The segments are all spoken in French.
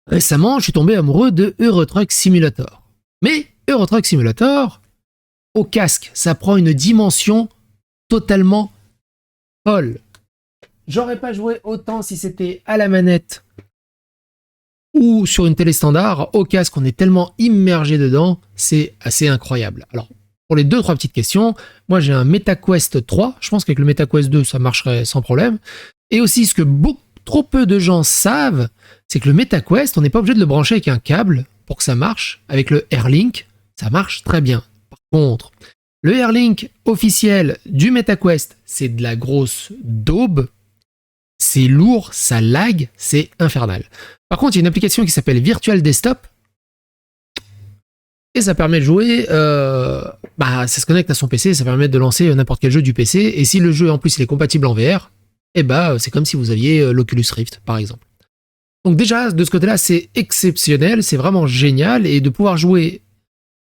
Récemment, je suis tombé amoureux de Euro Truck Simulator. Mais Euro Truck Simulator, au casque, ça prend une dimension totalement folle. J'aurais pas joué autant si c'était à la manette ou sur une télé standard. Au casque, on est tellement immergé dedans, c'est assez incroyable. Alors, pour les 2-3 petites questions, moi j'ai un MetaQuest 3, je pense qu'avec le MetaQuest 2, ça marcherait sans problème. Et aussi, ce que trop peu de gens savent, c'est que le MetaQuest, on n'est pas obligé de le brancher avec un câble pour que ça marche. Avec le Airlink, ça marche très bien. Par contre, le Airlink officiel du MetaQuest, c'est de la grosse daube. C'est lourd, ça lag, c'est infernal. Par contre, il y a une application qui s'appelle Virtual Desktop. Et ça permet de jouer, ça se connecte à son PC, ça permet de lancer n'importe quel jeu du PC. Et si le jeu en plus il est compatible en VR, c'est comme si vous aviez l'Oculus Rift par exemple. Donc déjà, de ce côté-là, c'est exceptionnel, c'est vraiment génial. Et de pouvoir jouer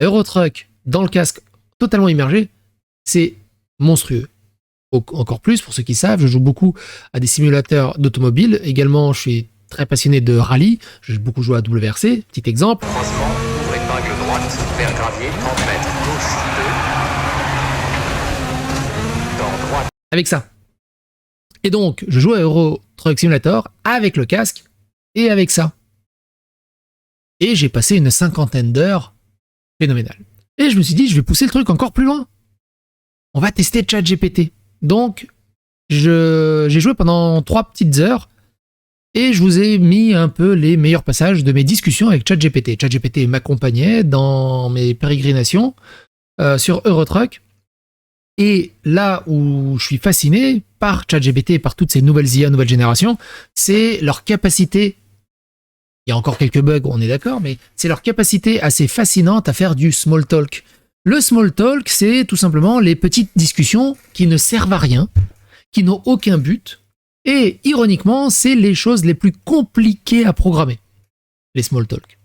Euro Truck dans le casque totalement immergé, c'est monstrueux. Encore plus, pour ceux qui savent, je joue beaucoup à des simulateurs d'automobile. Également, je suis très passionné de rallye. J'ai beaucoup joué à WRC. Petit exemple. Croisement, ouvre épingle droite, vers gravier, 30 mètres, gauche 2. Dans droite. Avec ça. Et donc, je joue à Euro Truck Simulator avec le casque et avec ça. Et j'ai passé une 50aine d'heures phénoménales. Et je me suis dit, je vais pousser le truc encore plus loin. On va tester ChatGPT. Donc, j'ai joué pendant 3 petites heures et je vous ai mis un peu les meilleurs passages de mes discussions avec ChatGPT. ChatGPT m'accompagnait dans mes pérégrinations sur Eurotruck. Et là où je suis fasciné par ChatGPT et par toutes ces nouvelles IA, nouvelle génération, c'est leur capacité. Il y a encore quelques bugs, on est d'accord, mais c'est leur capacité assez fascinante à faire du small talk. Le small talk, c'est tout simplement les petites discussions qui ne servent à rien, qui n'ont aucun but, et ironiquement, c'est les choses les plus compliquées à programmer, les small talk.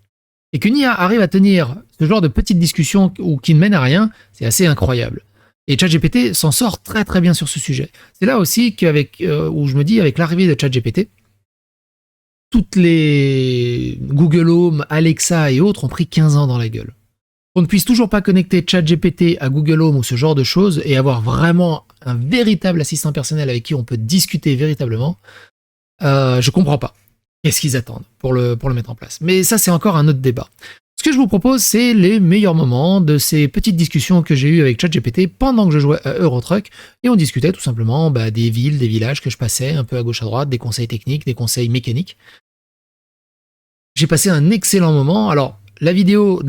Et qu'une IA arrive à tenir ce genre de petites discussions ou qui ne mènent à rien, c'est assez incroyable. Et ChatGPT s'en sort très très bien sur ce sujet. C'est là aussi où je me dis, avec l'arrivée de ChatGPT, toutes les Google Home, Alexa et autres ont pris 15 ans dans la gueule. On ne puisse toujours pas connecter ChatGPT à Google Home ou ce genre de choses et avoir vraiment un véritable assistant personnel avec qui on peut discuter véritablement, je comprends pas. Qu'est-ce qu'ils attendent pour le mettre en place? Mais ça, c'est encore un autre débat. Ce que je vous propose, c'est les meilleurs moments de ces petites discussions que j'ai eues avec ChatGPT pendant que je jouais à Eurotruck et on discutait tout simplement des villes, des villages que je passais un peu à gauche à droite, des conseils techniques, des conseils mécaniques. J'ai passé un excellent moment. Alors, la vidéo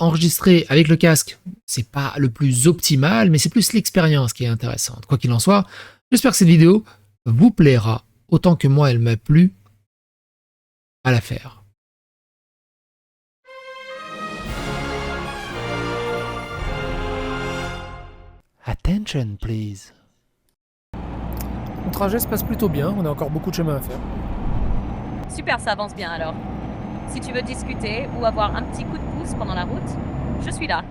enregistrée avec le casque, c'est pas le plus optimal, mais c'est plus l'expérience qui est intéressante. Quoi qu'il en soit, j'espère que cette vidéo vous plaira autant que moi elle m'a plu à la faire. Attention, please. Mon trajet se passe plutôt bien, on a encore beaucoup de chemin à faire. Super, ça avance bien alors. Si tu veux discuter ou avoir un petit coup de pouce pendant la route, je suis là.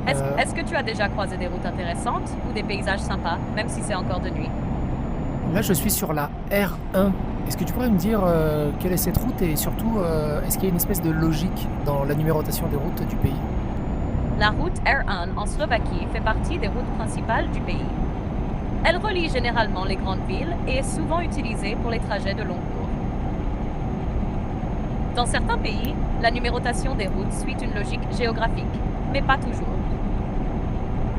Est-ce que tu as déjà croisé des routes intéressantes ou des paysages sympas, même si c'est encore de nuit? Là, je suis sur la R1. Est-ce que tu pourrais me dire quelle est cette route et surtout, est-ce qu'il y a une espèce de logique dans la numérotation des routes du pays? La route R1 en Slovaquie fait partie des routes principales du pays. Elle relie généralement les grandes villes et est souvent utilisée pour les trajets de long cours. Dans certains pays, la numérotation des routes suit une logique géographique, mais pas toujours.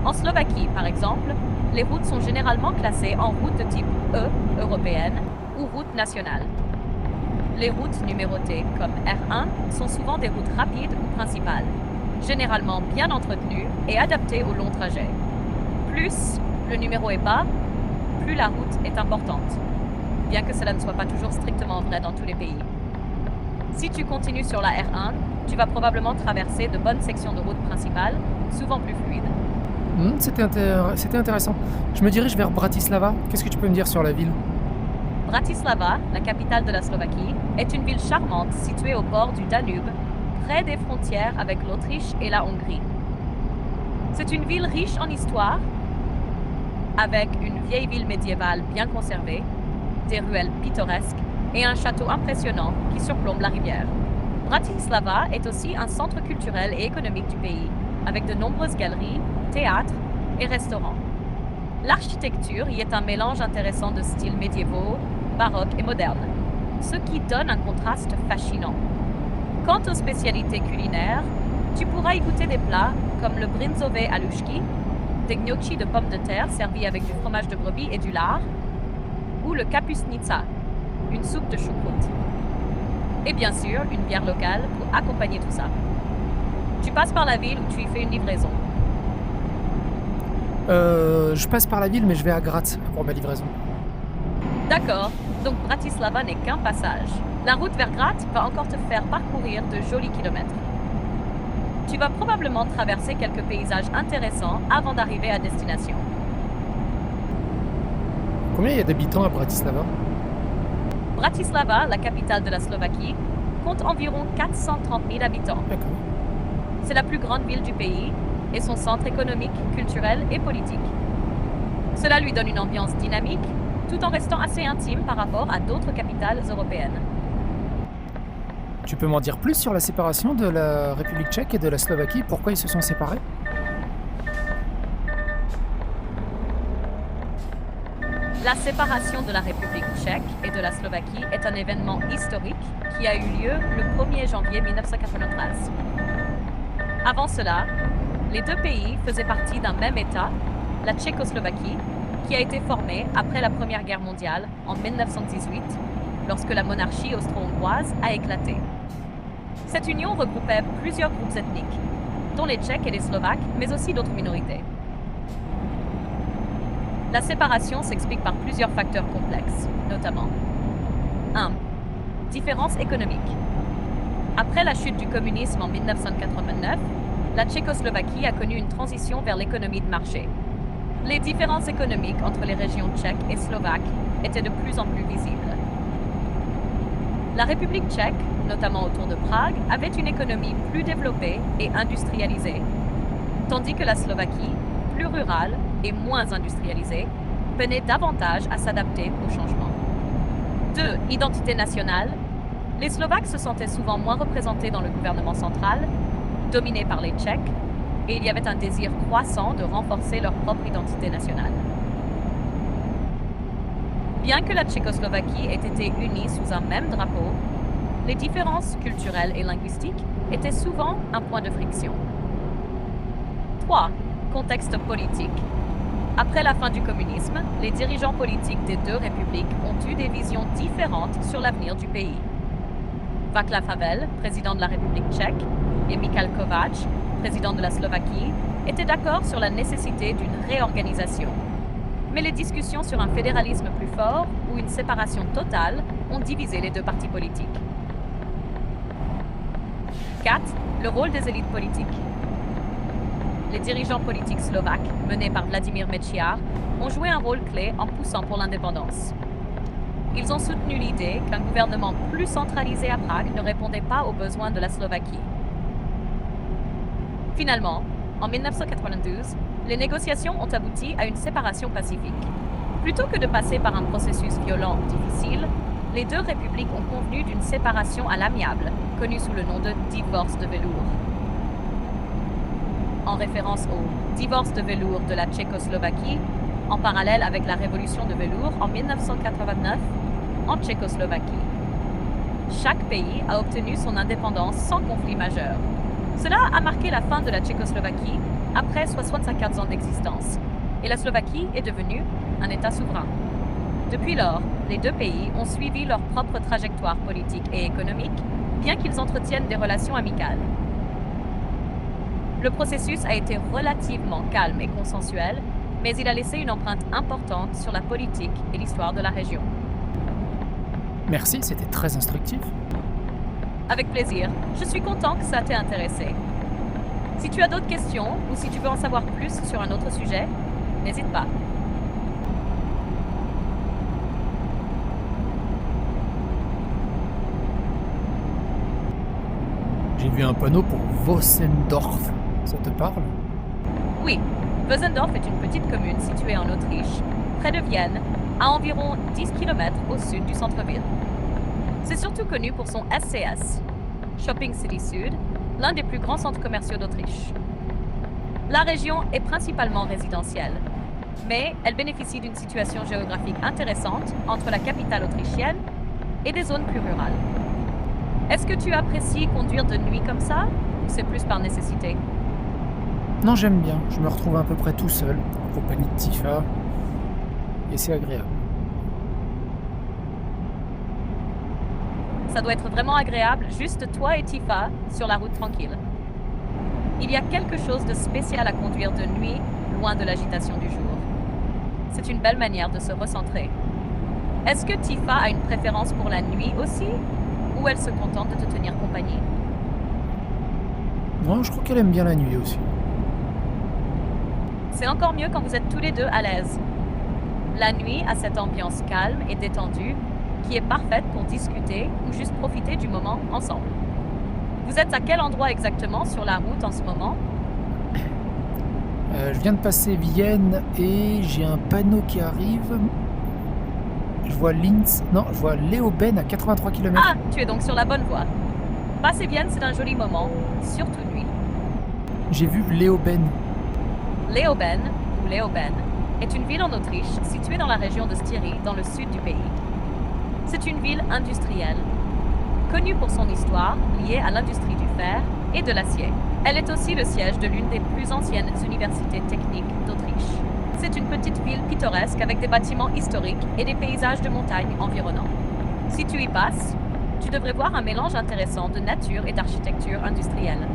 En Slovaquie, par exemple, les routes sont généralement classées en routes de type E, européenne, ou route nationale. Les routes numérotées, comme R1, sont souvent des routes rapides ou principales, généralement bien entretenues et adaptées aux longs trajets. Plus le numéro est bas, plus la route est importante, bien que cela ne soit pas toujours strictement vrai dans tous les pays. Si tu continues sur la R1, tu vas probablement traverser de bonnes sections de route principales, souvent plus fluides. C'était intéressant. Je me dirige vers Bratislava. Qu'est-ce que tu peux me dire sur la ville? Bratislava, la capitale de la Slovaquie, est une ville charmante située au bord du Danube, près des frontières avec l'Autriche et la Hongrie. C'est une ville riche en histoire, avec une vieille ville médiévale bien conservée, des ruelles pittoresques et un château impressionnant qui surplombe la rivière. Bratislava est aussi un centre culturel et économique du pays, avec de nombreuses galeries, théâtres et restaurants. L'architecture y est un mélange intéressant de styles médiévaux, baroques et modernes, ce qui donne un contraste fascinant. Quant aux spécialités culinaires, tu pourras y goûter des plats comme le brinzové alushki, des gnocchis de pommes de terre servis avec du fromage de brebis et du lard, ou le kapusnica, une soupe de choucroute. Et bien sûr, une bière locale pour accompagner tout ça. Tu passes par la ville où tu y fais une livraison. Je passe par la ville, mais je vais à Graz pour ma livraison. D'accord, donc Bratislava n'est qu'un passage. La route vers Graz va encore te faire parcourir de jolis kilomètres. Tu vas probablement traverser quelques paysages intéressants avant d'arriver à destination. Combien il y a d'habitants à Bratislava? Bratislava, la capitale de la Slovaquie, compte environ 430 000 habitants. D'accord. C'est la plus grande ville du pays et son centre économique, culturel et politique. Cela lui donne une ambiance dynamique, tout en restant assez intime par rapport à d'autres capitales européennes. Tu peux m'en dire plus sur la séparation de la République tchèque et de la Slovaquie? Pourquoi ils se sont séparés? La séparation de la République tchèque et de la Slovaquie est un événement historique qui a eu lieu le 1er janvier 1993. Avant cela, les deux pays faisaient partie d'un même État, la Tchécoslovaquie, qui a été formée après la Première Guerre mondiale en 1918, lorsque la monarchie austro-hongroise a éclaté. Cette union regroupait plusieurs groupes ethniques, dont les Tchèques et les Slovaques, mais aussi d'autres minorités. La séparation s'explique par plusieurs facteurs complexes, notamment 1. Différences économiques. Après la chute du communisme en 1989, la Tchécoslovaquie a connu une transition vers l'économie de marché. Les différences économiques entre les régions tchèques et slovaques étaient de plus en plus visibles. La République tchèque, notamment autour de Prague, avait une économie plus développée et industrialisée, tandis que la Slovaquie, plus rurale et moins industrialisée, peinait davantage à s'adapter au changement. 2. Identité nationale. Les Slovaques se sentaient souvent moins représentés dans le gouvernement central, dominé par les Tchèques, et il y avait un désir croissant de renforcer leur propre identité nationale. Bien que la Tchécoslovaquie ait été unie sous un même drapeau, les différences culturelles et linguistiques étaient souvent un point de friction. 3. Contexte politique. Après la fin du communisme, les dirigeants politiques des deux républiques ont eu des visions différentes sur l'avenir du pays. Václav Havel, président de la République tchèque, et Michal Kováč, président de la Slovaquie, étaient d'accord sur la nécessité d'une réorganisation. Mais les discussions sur un fédéralisme plus fort ou une séparation totale ont divisé les deux partis politiques. 4. Le rôle des élites politiques. Les dirigeants politiques slovaques, menés par Vladimir Mečiar, ont joué un rôle clé en poussant pour l'indépendance. Ils ont soutenu l'idée qu'un gouvernement plus centralisé à Prague ne répondait pas aux besoins de la Slovaquie. Finalement, en 1992, les négociations ont abouti à une séparation pacifique. Plutôt que de passer par un processus violent difficile, les deux républiques ont convenu d'une séparation à l'amiable, connue sous le nom de divorce de velours. En référence au divorce de velours de la Tchécoslovaquie, en parallèle avec la révolution de velours en 1989 en Tchécoslovaquie. Chaque pays a obtenu son indépendance sans conflit majeur. Cela a marqué la fin de la Tchécoslovaquie après 75 ans d'existence, et la Slovaquie est devenue un État souverain. Depuis lors, les deux pays ont suivi leur propre trajectoire politique et économique, bien qu'ils entretiennent des relations amicales. Le processus a été relativement calme et consensuel, mais il a laissé une empreinte importante sur la politique et l'histoire de la région. Merci, c'était très instructif. Avec plaisir, je suis content que ça t'ait intéressé. Si tu as d'autres questions ou si tu veux en savoir plus sur un autre sujet, n'hésite pas. J'ai vu un panneau pour Vösendorf. Ça te parle? Oui, Vösendorf est une petite commune située en Autriche, près de Vienne, à environ 10 km au sud du centre-ville. C'est surtout connu pour son SCS, Shopping City Sud, l'un des plus grands centres commerciaux d'Autriche. La région est principalement résidentielle, mais elle bénéficie d'une situation géographique intéressante entre la capitale autrichienne et des zones plus rurales. Est-ce que tu apprécies conduire de nuit comme ça, ou c'est plus par nécessité? Non, j'aime bien. Je me retrouve à peu près tout seul, en compagnie de Tifa. Et c'est agréable. Ça doit être vraiment agréable, juste toi et Tifa, sur la route tranquille. Il y a quelque chose de spécial à conduire de nuit, loin de l'agitation du jour. C'est une belle manière de se recentrer. Est-ce que Tifa a une préférence pour la nuit aussi, ou elle se contente de te tenir compagnie? Non, je crois qu'elle aime bien la nuit aussi. C'est encore mieux quand vous êtes tous les deux à l'aise. La nuit a cette ambiance calme et détendue qui est parfaite pour discuter ou juste profiter du moment ensemble. Vous êtes à quel endroit exactement sur la route en ce moment? Je viens de passer Vienne et j'ai un panneau qui arrive. Je vois Linz. Non, je vois Leoben à 83 km. Ah, tu es donc sur la bonne voie. Passer Vienne, c'est un joli moment, surtout nuit. J'ai vu Leoben. Leoben, ou Leoben, est une ville en Autriche située dans la région de Styrie, dans le sud du pays. C'est une ville industrielle, connue pour son histoire liée à l'industrie du fer et de l'acier. Elle est aussi le siège de l'une des plus anciennes universités techniques d'Autriche. C'est une petite ville pittoresque avec des bâtiments historiques et des paysages de montagne environnants. Si tu y passes, tu devrais voir un mélange intéressant de nature et d'architecture industrielle.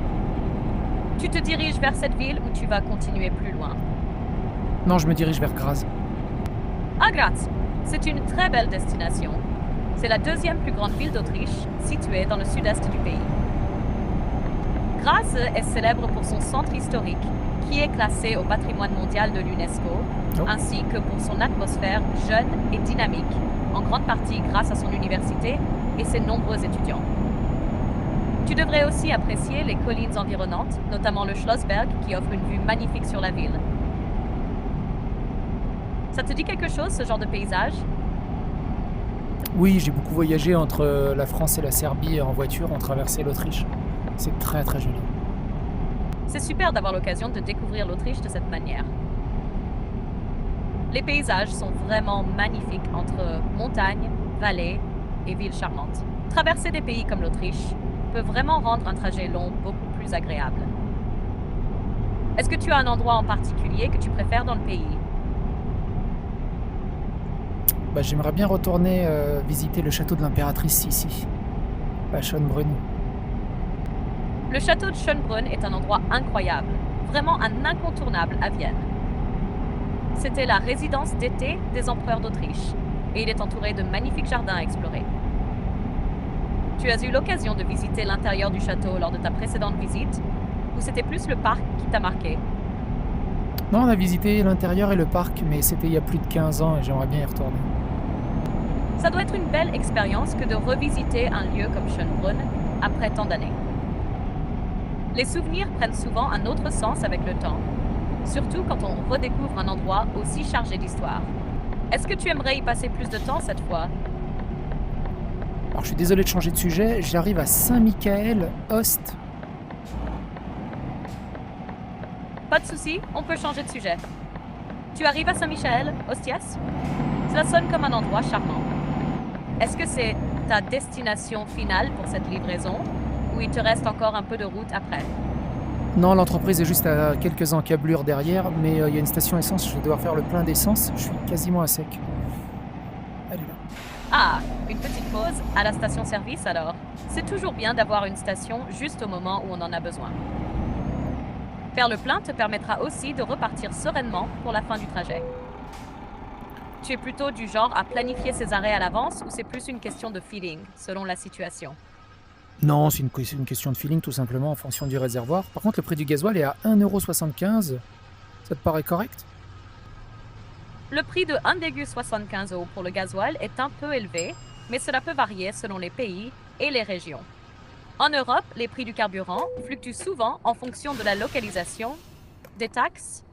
Tu te diriges vers cette ville ou tu vas continuer plus loin? Non, je me dirige vers Graz. Ah, Graz, c'est une très belle destination. C'est la deuxième plus grande ville d'Autriche, située dans le sud-est du pays. Graz est célèbre pour son centre historique, qui est classé au patrimoine mondial de l'UNESCO, ainsi que pour son atmosphère jeune et dynamique, en grande partie grâce à son université et ses nombreux étudiants. Tu devrais aussi apprécier les collines environnantes, notamment le Schlossberg, qui offre une vue magnifique sur la ville. Ça te dit quelque chose, ce genre de paysage? Oui, j'ai beaucoup voyagé entre la France et la Serbie en voiture, on traversait l'Autriche. C'est très très joli. C'est super d'avoir l'occasion de découvrir l'Autriche de cette manière. Les paysages sont vraiment magnifiques entre montagnes, vallées et villes charmantes. Traverser des pays comme l'Autriche peut vraiment rendre un trajet long beaucoup plus agréable. Est-ce que tu as un endroit en particulier que tu préfères dans le pays? J'aimerais bien retourner visiter le château de l'impératrice ici, à Schönbrunn. Le château de Schönbrunn est un endroit incroyable, vraiment un incontournable à Vienne. C'était la résidence d'été des empereurs d'Autriche, et il est entouré de magnifiques jardins à explorer. Tu as eu l'occasion de visiter l'intérieur du château lors de ta précédente visite, ou c'était plus le parc qui t'a marqué? Non, on a visité l'intérieur et le parc, mais c'était il y a plus de 15 ans et j'aimerais bien y retourner. Ça doit être une belle expérience que de revisiter un lieu comme Schönbrunn après tant d'années. Les souvenirs prennent souvent un autre sens avec le temps, surtout quand on redécouvre un endroit aussi chargé d'histoire. Est-ce que tu aimerais y passer plus de temps cette fois? Alors je suis désolé de changer de sujet, j'arrive à Saint-Michael-Ost. Pas de souci, on peut changer de sujet. Tu arrives à Saint-Michel, Ostias? Cela sonne comme un endroit charmant. Est-ce que c'est ta destination finale pour cette livraison, ou il te reste encore un peu de route après? Non, l'entreprise est juste à quelques encablures derrière, mais il y a une station essence, je vais devoir faire le plein d'essence, je suis quasiment à sec. Elle est là. Ah, une petite pause à la station-service alors. C'est toujours bien d'avoir une station juste au moment où on en a besoin. Faire le plein te permettra aussi de repartir sereinement pour la fin du trajet. Tu es plutôt du genre à planifier ses arrêts à l'avance ou c'est plus une question de feeling, selon la situation? Non, c'est une question de feeling tout simplement en fonction du réservoir. Par contre, le prix du gasoil est à 1,75 €. Ça te paraît correct? Le prix de 1,75 € pour le gasoil est un peu élevé, mais cela peut varier selon les pays et les régions. En Europe, les prix du carburant fluctuent souvent en fonction de la localisation, des taxes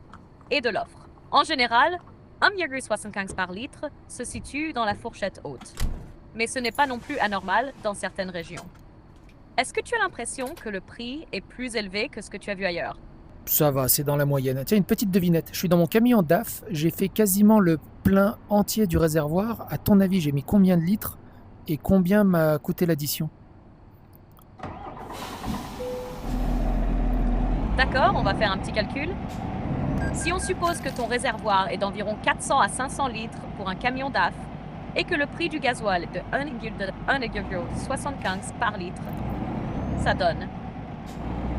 et de l'offre. En général, 1,75 par litre se situe dans la fourchette haute. mais ce n'est pas non plus anormal dans certaines régions. Est-ce que tu as l'impression que le prix est plus élevé que ce que tu as vu ailleurs? Ça va, c'est dans la moyenne. Tiens, une petite devinette. Je suis dans mon camion DAF, j'ai fait quasiment le plein entier du réservoir. À ton avis, j'ai mis combien de litres et combien m'a coûté l'addition? D'accord, on va faire un petit calcul. Si on suppose que ton réservoir est d'environ 400 à 500 litres pour un camion DAF et que le prix du gasoil est de 1,75 par litre, ça donne.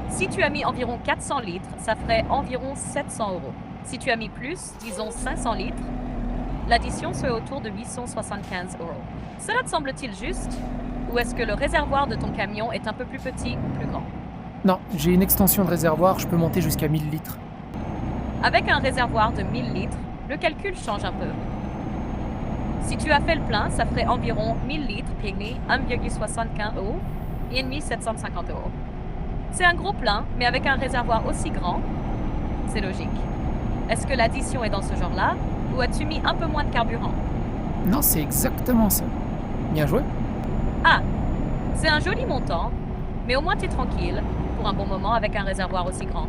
Si tu as mis environ 400 litres, ça ferait environ 700 euros. Si tu as mis plus, disons 500 litres, l'addition serait autour de 875 euros. Cela te semble-t-il juste? Ou est-ce que le réservoir de ton camion est un peu plus petit ou plus grand? Non, j'ai une extension de réservoir, je peux monter jusqu'à 1000 litres. Avec un réservoir de 1000 litres, le calcul change un peu. Si tu as fait le plein, ça ferait environ 1000 litres payés 1,75 euros et 1750 euros. C'est un gros plein, mais avec un réservoir aussi grand, c'est logique. Est-ce que l'addition est dans ce genre-là, ou as-tu mis un peu moins de carburant? Non, c'est exactement ça. Bien joué. Ah, c'est un joli montant, mais au moins tu es tranquille pour un bon moment avec un réservoir aussi grand.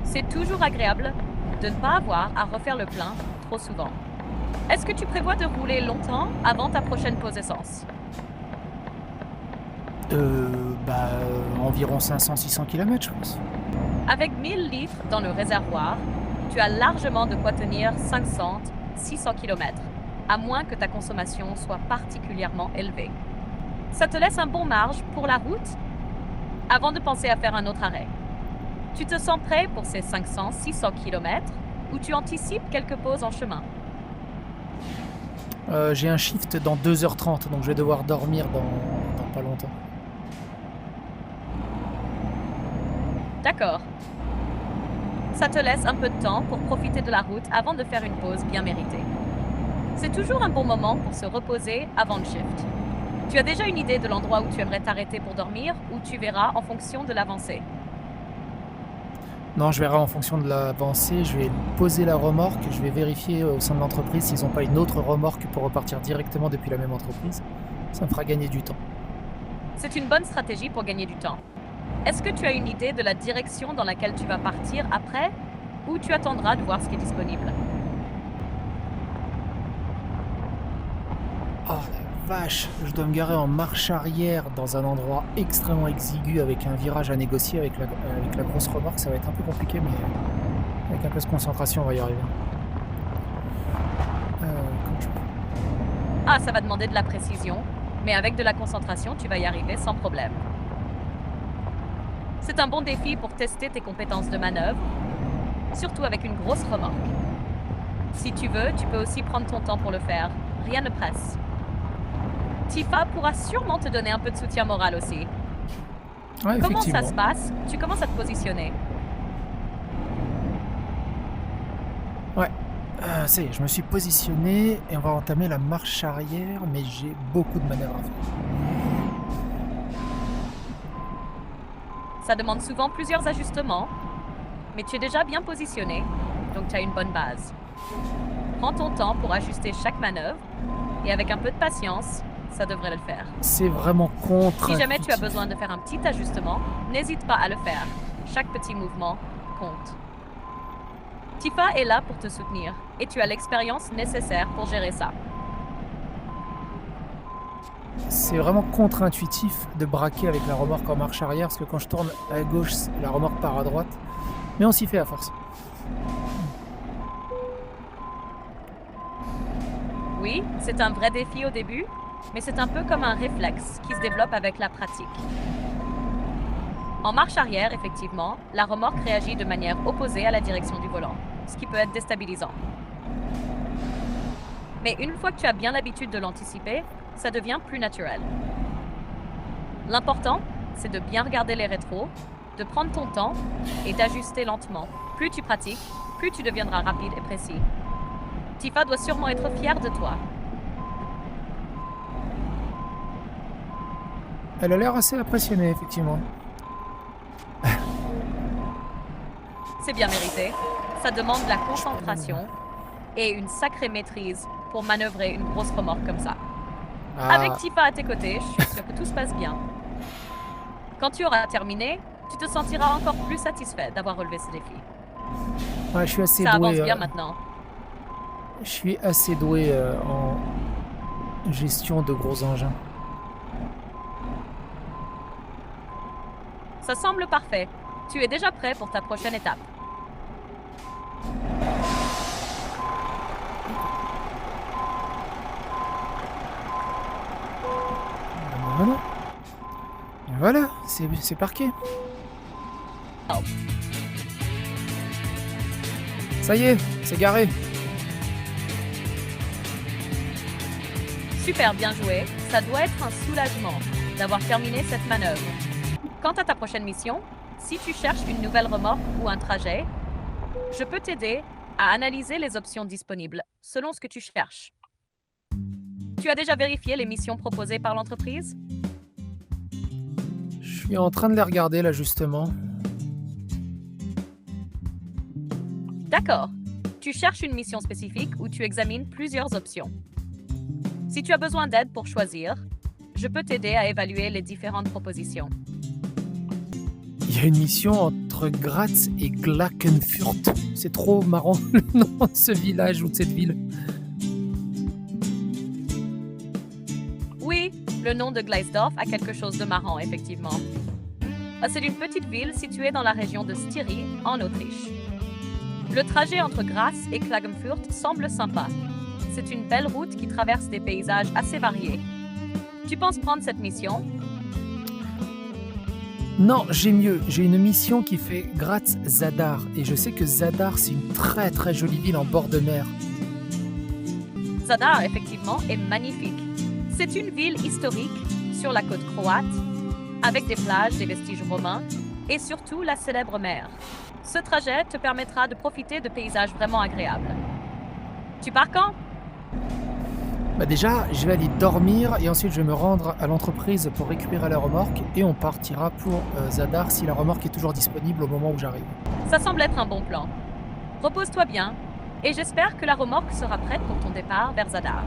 C'est toujours agréable de ne pas avoir à refaire le plein trop souvent. Est-ce que tu prévois de rouler longtemps avant ta prochaine pause essence? Environ 500-600 km, je pense. Avec 1000 litres dans le réservoir, tu as largement de quoi tenir 500-600 km, à moins que ta consommation soit particulièrement élevée. Ça te laisse un bon marge pour la route avant de penser à faire un autre arrêt. Tu te sens prêt pour ces 500-600 km ou tu anticipes quelques pauses en chemin? J'ai un shift dans 2h30, donc je vais devoir dormir dans pas longtemps. D'accord. Ça te laisse un peu de temps pour profiter de la route avant de faire une pause bien méritée. C'est toujours un bon moment pour se reposer avant le shift. Tu as déjà une idée de l'endroit où tu aimerais t'arrêter pour dormir ou tu verras en fonction de l'avancée? Non, je verrai en fonction de l'avancée, je vais poser la remorque, je vais vérifier au sein de l'entreprise s'ils n'ont pas une autre remorque pour repartir directement depuis la même entreprise. Ça me fera gagner du temps. C'est une bonne stratégie pour gagner du temps. Est-ce que tu as une idée de la direction dans laquelle tu vas partir après ou tu attendras de voir ce qui est disponible? Oh la vache, je dois me garer en marche arrière dans un endroit extrêmement exigu avec un virage à négocier avec la grosse remorque. Ça va être un peu compliqué, mais avec un peu de concentration, on va y arriver. Comme je peux. Ah, ça va demander de la précision, mais avec de la concentration, tu vas y arriver sans problème. C'est un bon défi pour tester tes compétences de manœuvre, surtout avec une grosse remorque. Si tu veux, tu peux aussi prendre ton temps pour le faire. Rien ne presse. Tifa pourra sûrement te donner un peu de soutien moral aussi. Ouais, Comment ça effectivement. se passe? Tu commences à te positionner. Ça y est, je me suis positionné et on va entamer la marche arrière, mais j'ai beaucoup de manœuvres à faire. Ça demande souvent plusieurs ajustements, mais tu es déjà bien positionné, donc tu as une bonne base. Prends ton temps pour ajuster chaque manœuvre, et avec un peu de patience, ça devrait le faire. C'est vraiment contre. Si jamais tu as besoin de faire un petit ajustement, n'hésite pas à le faire. Chaque petit mouvement compte. Tifa est là pour te soutenir, et tu as l'expérience nécessaire pour gérer ça. C'est vraiment contre-intuitif de braquer avec la remorque en marche arrière, parce que quand je tourne à gauche, la remorque part à droite. Mais on s'y fait à force. Oui, c'est un vrai défi au début, mais c'est un peu comme un réflexe qui se développe avec la pratique. En marche arrière, effectivement, la remorque réagit de manière opposée à la direction du volant, ce qui peut être déstabilisant. Mais une fois que tu as bien l'habitude de l'anticiper, ça devient plus naturel. L'important, c'est de bien regarder les rétros, de prendre ton temps et d'ajuster lentement. Plus tu pratiques, plus tu deviendras rapide et précis. Tifa doit sûrement être fière de toi. Elle a l'air assez impressionnée, effectivement. C'est bien mérité. Ça demande de la concentration et une sacrée maîtrise pour manœuvrer une grosse remorque comme ça. Ah, Avec Tifa à tes côtés, je suis sûre que tout se passe bien. Quand tu auras terminé, tu te sentiras encore plus satisfait d'avoir relevé ce défi. ouais, je suis assez Ça avance doué. bien maintenant. Je suis assez doué en gestion de gros engins. Ça semble parfait. Tu es déjà prêt pour ta prochaine étape. Voilà. Et voilà, c'est parqué. Oh. Ça y est, c'est garé. Super bien joué. Ça doit être un soulagement d'avoir terminé cette manœuvre. Quant à ta prochaine mission, si tu cherches une nouvelle remorque ou un trajet, je peux t'aider à analyser les options disponibles selon ce que tu cherches. Tu as déjà vérifié les missions proposées par l'entreprise? Je suis en train de les regarder là justement. D'accord. Tu cherches une mission spécifique ou tu examines plusieurs options. Si tu as besoin d'aide pour choisir, je peux t'aider à évaluer les différentes propositions. Il y a une mission entre Graz et Glackenfurt. C'est trop marrant le nom de ce village ou de cette ville. Oui, le nom de Gleisdorf a quelque chose de marrant, effectivement. C'est une petite ville située dans la région de Styrie, en Autriche. Le trajet entre Graz et Klagenfurt semble sympa. C'est une belle route qui traverse des paysages assez variés. Tu penses prendre cette mission? Non, j'ai mieux. J'ai une mission qui fait Graz-Zadar. Et je sais que Zadar, c'est une très très jolie ville en bord de mer. Zadar, effectivement, est magnifique. C'est une ville historique sur la côte croate, avec des plages, des vestiges romains et surtout la célèbre mer. Ce trajet te permettra de profiter de paysages vraiment agréables. Tu pars quand? Bah déjà, je vais aller dormir et ensuite je vais me rendre à l'entreprise pour récupérer la remorque et on partira pour Zadar si la remorque est toujours disponible au moment où j'arrive. Ça semble être un bon plan. Repose-toi bien et j'espère que la remorque sera prête pour ton départ vers Zadar.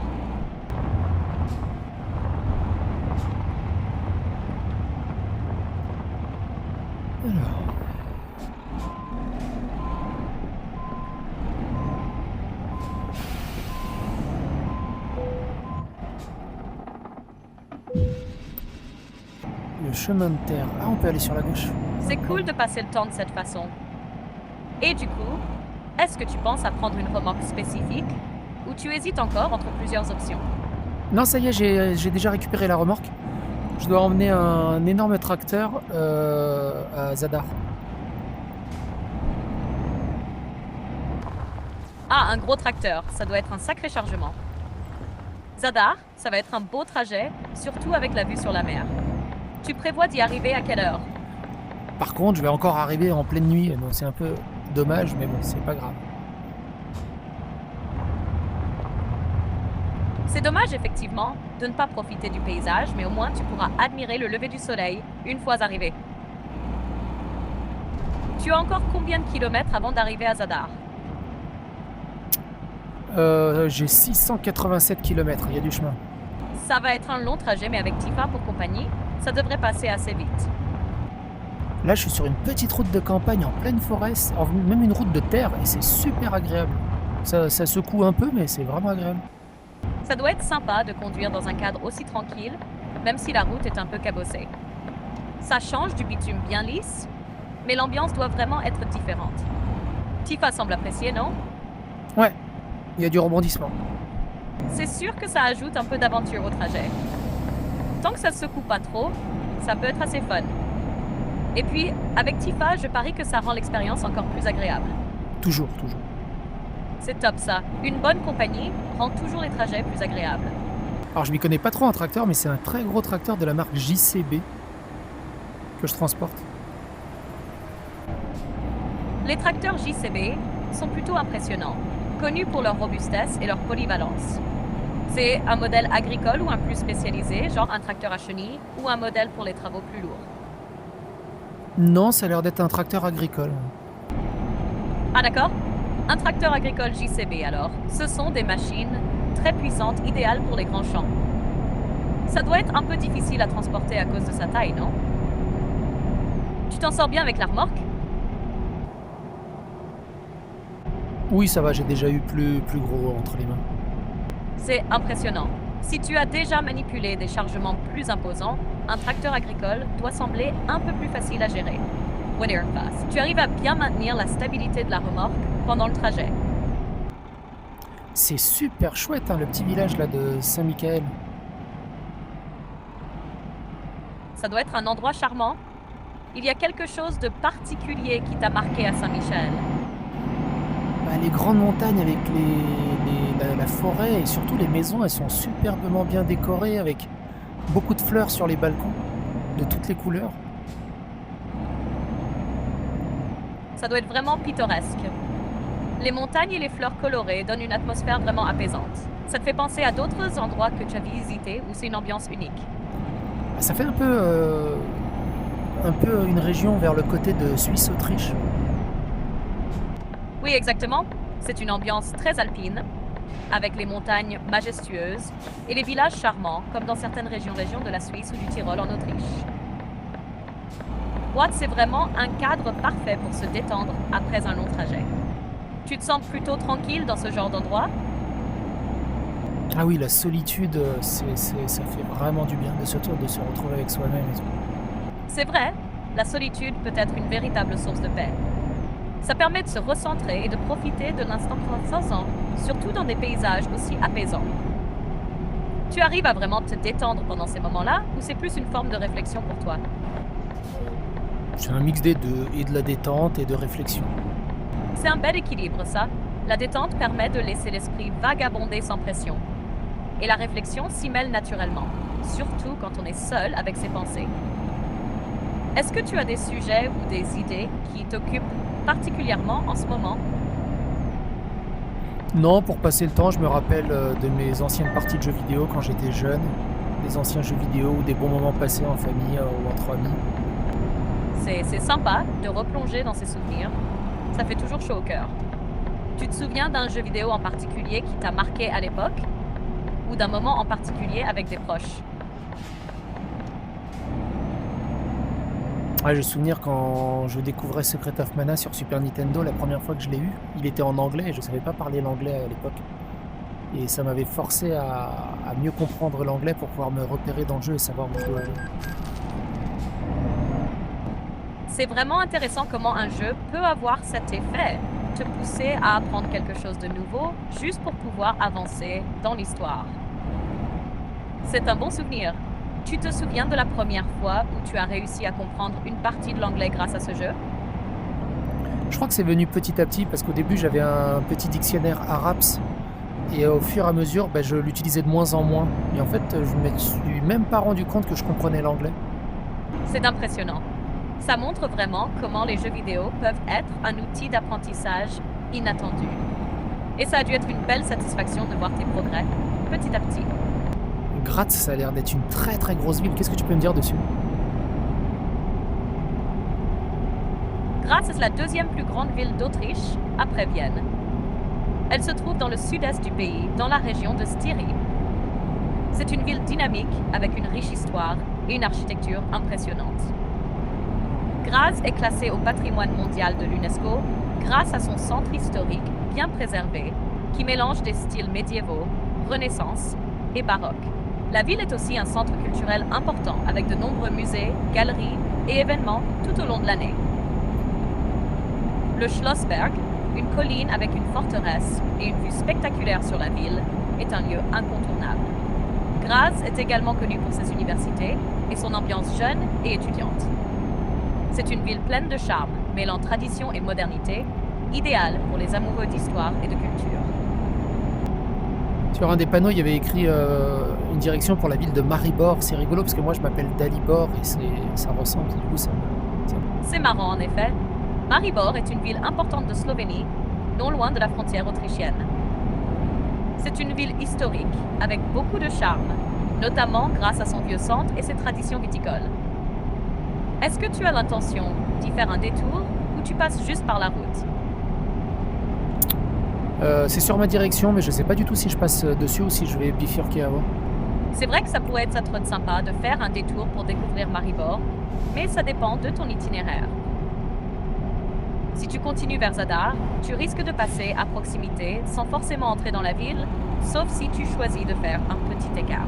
Alors. Le chemin de terre. Ah, on peut aller sur la gauche. C'est cool de passer le temps de cette façon. Et du coup, est-ce que tu penses à prendre une remorque spécifique ou tu hésites encore entre plusieurs options? Non, ça y est, j'ai déjà récupéré la remorque. Je dois emmener un énorme tracteur à Zadar. Ah, un gros tracteur, ça doit être un sacré chargement. Zadar, ça va être un beau trajet, surtout avec la vue sur la mer. Tu prévois d'y arriver à quelle heure? Par contre, je vais encore arriver en pleine nuit, donc c'est un peu dommage, mais bon, c'est pas grave. C'est dommage, effectivement, de ne pas profiter du paysage, mais au moins tu pourras admirer le lever du soleil une fois arrivé. Tu as encore combien de kilomètres avant d'arriver à Zadar? J'ai 687 km, il y a du chemin. Ça va être un long trajet, mais avec Tifa pour compagnie, ça devrait passer assez vite. Là, je suis sur une petite route de campagne en pleine forêt, même une route de terre, et c'est super agréable. Ça secoue un peu, mais c'est vraiment agréable. Ça doit être sympa de conduire dans un cadre aussi tranquille, même si la route est un peu cabossée. Ça change du bitume bien lisse, mais l'ambiance doit vraiment être différente. Tifa semble apprécier, non? Ouais, il y a du rebondissement. C'est sûr que ça ajoute un peu d'aventure au trajet. Tant que ça secoue pas trop, ça peut être assez fun. Et puis, avec Tifa, je parie que ça rend l'expérience encore plus agréable. Toujours, toujours. C'est top ça. Une bonne compagnie rend toujours les trajets plus agréables. Alors, je m'y connais pas trop en tracteur, mais c'est un très gros tracteur de la marque JCB que je transporte. Les tracteurs JCB sont plutôt impressionnants, connus pour leur robustesse et leur polyvalence. C'est un modèle agricole ou un plus spécialisé, genre un tracteur à chenilles, ou un modèle pour les travaux plus lourds. Non, ça a l'air d'être un tracteur agricole. Ah d'accord? Un tracteur agricole JCB alors. Ce sont des machines très puissantes, idéales pour les grands champs. Ça doit être un peu difficile à transporter à cause de sa taille, non? Tu t'en sors bien avec la remorque? Oui, ça va, j'ai déjà eu plus gros entre les mains. C'est impressionnant. Si tu as déjà manipulé des chargements plus imposants, un tracteur agricole doit sembler un peu plus facile à gérer. Winter Pass. Tu arrives à bien maintenir la stabilité de la remorque pendant le trajet. C'est super chouette, hein, le petit village là de Saint-Michael. Ça doit être un endroit charmant. Il y a quelque chose de particulier qui t'a marqué à Saint-Michel. Bah, les grandes montagnes avec la forêt et surtout les maisons, elles sont superbement bien décorées avec beaucoup de fleurs sur les balcons, de toutes les couleurs. Ça doit être vraiment pittoresque. Les montagnes et les fleurs colorées donnent une atmosphère vraiment apaisante. Ça te fait penser à d'autres endroits que tu as visités où c'est une ambiance unique. Ça fait un peu une région vers le côté de Suisse-Autriche. Oui, exactement. C'est une ambiance très alpine, avec les montagnes majestueuses et les villages charmants, comme dans certaines régions de la Suisse ou du Tyrol en Autriche. Watts, c'est vraiment un cadre parfait pour se détendre après un long trajet. Tu te sens plutôt tranquille dans ce genre d'endroit? Ah oui, la solitude, ça fait vraiment du bien de se retrouver avec soi-même et tout. C'est vrai, la solitude peut être une véritable source de paix. Ça permet de se recentrer et de profiter de l'instant présent, surtout dans des paysages aussi apaisants. Tu arrives à vraiment te détendre pendant ces moments-là, ou c'est plus une forme de réflexion pour toi? C'est un mix des deux, et de la détente et de réflexion. C'est un bel équilibre, ça. La détente permet de laisser l'esprit vagabonder sans pression. Et la réflexion s'y mêle naturellement, surtout quand on est seul avec ses pensées. Est-ce que tu as des sujets ou des idées qui t'occupent particulièrement en ce moment? Non, pour passer le temps, je me rappelle de mes anciennes parties de jeux vidéo quand j'étais jeune, des anciens jeux vidéo ou des bons moments passés en famille ou entre amis. C'est sympa de replonger dans ces souvenirs. Ça fait toujours chaud au cœur. Tu te souviens d'un jeu vidéo en particulier qui t'a marqué à l'époque? Ou d'un moment en particulier avec des proches? Ouais, je me souviens quand je découvrais Secret of Mana sur Super Nintendo, la première fois que je l'ai eu, il était en anglais et je ne savais pas parler l'anglais à l'époque. Et ça m'avait forcé à mieux comprendre l'anglais pour pouvoir me repérer dans le jeu et savoir où je dois aller. C'est vraiment intéressant comment un jeu peut avoir cet effet, te pousser à apprendre quelque chose de nouveau juste pour pouvoir avancer dans l'histoire. C'est un bon souvenir. Tu te souviens de la première fois où tu as réussi à comprendre une partie de l'anglais grâce à ce jeu? Je crois que c'est venu petit à petit parce qu'au début j'avais un petit dictionnaire Araps et au fur et à mesure je l'utilisais de moins en moins. Et en fait je me suis même pas rendu compte que je comprenais l'anglais. C'est impressionnant. Ça montre vraiment comment les jeux vidéo peuvent être un outil d'apprentissage inattendu. Et ça a dû être une belle satisfaction de voir tes progrès, petit à petit. Graz, ça a l'air d'être une très très grosse ville. Qu'est-ce que tu peux me dire dessus? Graz est la deuxième plus grande ville d'Autriche, après Vienne. Elle se trouve dans le sud-est du pays, dans la région de Styrie. C'est une ville dynamique, avec une riche histoire et une architecture impressionnante. Graz est classée au patrimoine mondial de l'UNESCO grâce à son centre historique bien préservé, qui mélange des styles médiévaux, Renaissance et baroque. La ville est aussi un centre culturel important, avec de nombreux musées, galeries et événements tout au long de l'année. Le Schlossberg, une colline avec une forteresse et une vue spectaculaire sur la ville, est un lieu incontournable. Graz est également connue pour ses universités et son ambiance jeune et étudiante. C'est une ville pleine de charme, mêlant tradition et modernité, idéale pour les amoureux d'histoire et de culture. Sur un des panneaux, il y avait écrit une direction pour la ville de Maribor. C'est rigolo parce que moi je m'appelle Dalibor et ça ressemble, du coup ça. C'est marrant en effet. Maribor est une ville importante de Slovénie, non loin de la frontière autrichienne. C'est une ville historique avec beaucoup de charme, notamment grâce à son vieux centre et ses traditions viticoles. Est-ce que tu as l'intention d'y faire un détour ou tu passes juste par la route? C'est sur ma direction, mais je sais pas du tout si je passe dessus ou si je vais bifurquer avant. C'est vrai que ça pourrait être sympa de faire un détour pour découvrir Maribor, mais ça dépend de ton itinéraire. Si tu continues vers Zadar, tu risques de passer à proximité sans forcément entrer dans la ville, sauf si tu choisis de faire un petit écart.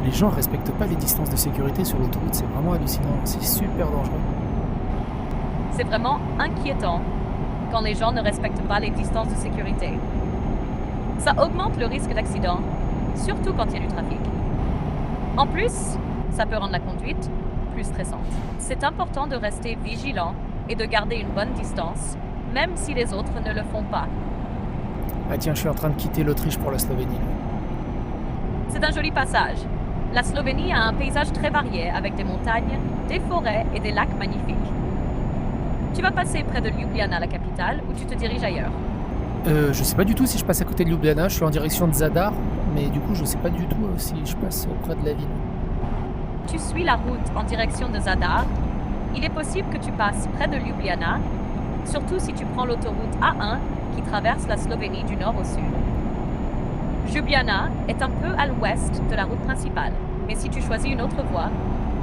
Les gens respectent pas les distances de sécurité sur l'autoroute, c'est vraiment hallucinant, c'est super dangereux. C'est vraiment inquiétant quand les gens ne respectent pas les distances de sécurité. Ça augmente le risque d'accident, surtout quand il y a du trafic. En plus, ça peut rendre la conduite plus stressante. C'est important de rester vigilant et de garder une bonne distance, même si les autres ne le font pas. Ah tiens, je suis en train de quitter l'Autriche pour la Slovénie. C'est un joli passage. La Slovénie a un paysage très varié avec des montagnes, des forêts et des lacs magnifiques. Tu vas passer près de Ljubljana, la capitale, ou tu te diriges ailleurs? Je sais pas du tout si je passe à côté de Ljubljana, je suis en direction de Zadar, mais du coup je sais pas du tout si je passe près de la ville. Tu suis la route en direction de Zadar. Il est possible que tu passes près de Ljubljana, surtout si tu prends l'autoroute A1 qui traverse la Slovénie du nord au sud. Ljubljana est un peu à l'ouest de la route principale, mais si tu choisis une autre voie,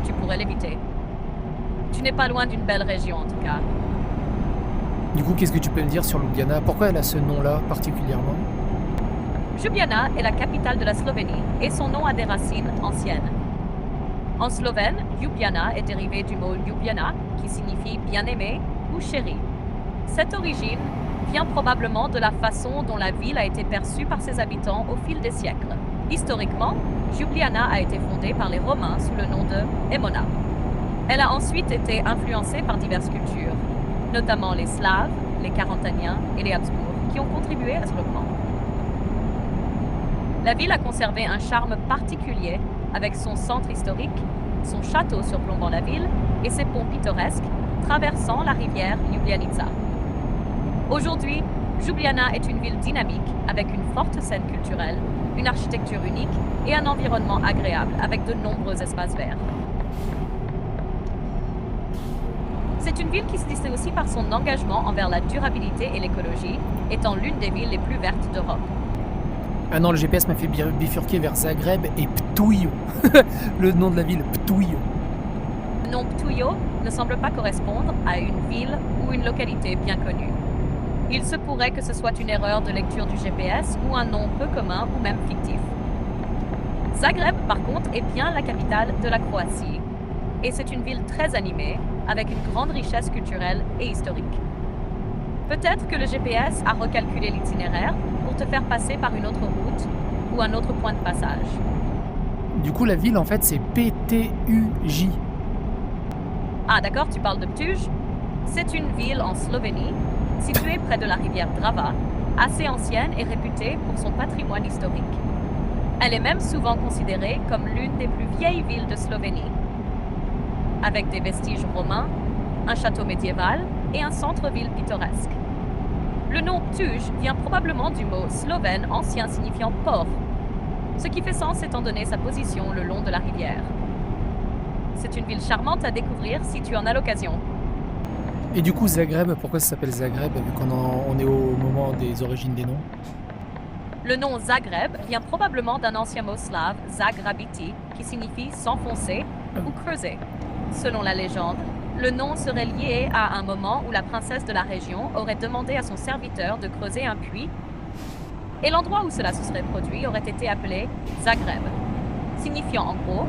tu pourrais l'éviter. Tu n'es pas loin d'une belle région en tout cas. Du coup, qu'est-ce que tu peux me dire sur Ljubljana? Pourquoi elle a ce nom-là particulièrement? Ljubljana est la capitale de la Slovénie et son nom a des racines anciennes. En slovène, Ljubljana est dérivé du mot Ljubljana qui signifie bien-aimé ou chéri. Cette origine vient probablement de la façon dont la ville a été perçue par ses habitants au fil des siècles. Historiquement, Ljubljana a été fondée par les Romains sous le nom de Emona. Elle a ensuite été influencée par diverses cultures, notamment les Slaves, les Carantaniens et les Habsbourg, qui ont contribué à ce développement. La ville a conservé un charme particulier avec son centre historique, son château surplombant la ville et ses ponts pittoresques traversant la rivière Ljubljanica. Aujourd'hui, Ljubljana est une ville dynamique avec une forte scène culturelle, une architecture unique et un environnement agréable avec de nombreux espaces verts. C'est une ville qui se distingue aussi par son engagement envers la durabilité et l'écologie, étant l'une des villes les plus vertes d'Europe. Ah non, le GPS m'a fait bifurquer vers Zagreb et Ptujo. Le nom de la ville, Ptujo. Le nom Ptujo ne semble pas correspondre à une ville ou une localité bien connue. Il se pourrait que ce soit une erreur de lecture du GPS ou un nom peu commun ou même fictif. Zagreb, par contre, est bien la capitale de la Croatie. Et c'est une ville très animée, avec une grande richesse culturelle et historique. Peut-être que le GPS a recalculé l'itinéraire pour te faire passer par une autre route ou un autre point de passage. Du coup, la ville, en fait, c'est Ptuj. Ah d'accord, tu parles de Ptuj? C'est une ville en Slovénie, située près de la rivière Drava, assez ancienne et réputée pour son patrimoine historique. Elle est même souvent considérée comme l'une des plus vieilles villes de Slovénie, avec des vestiges romains, un château médiéval et un centre-ville pittoresque. Le nom Ptuj vient probablement du mot slovène ancien signifiant port, ce qui fait sens étant donné sa position le long de la rivière. C'est une ville charmante à découvrir si tu en as l'occasion. Et du coup, Zagreb, pourquoi ça s'appelle Zagreb vu qu'on est au moment des origines des noms? Le nom Zagreb vient probablement d'un ancien mot slave, Zagrabiti, qui signifie s'enfoncer ou creuser. Selon la légende, le nom serait lié à un moment où la princesse de la région aurait demandé à son serviteur de creuser un puits, et l'endroit où cela se serait produit aurait été appelé Zagreb, signifiant en gros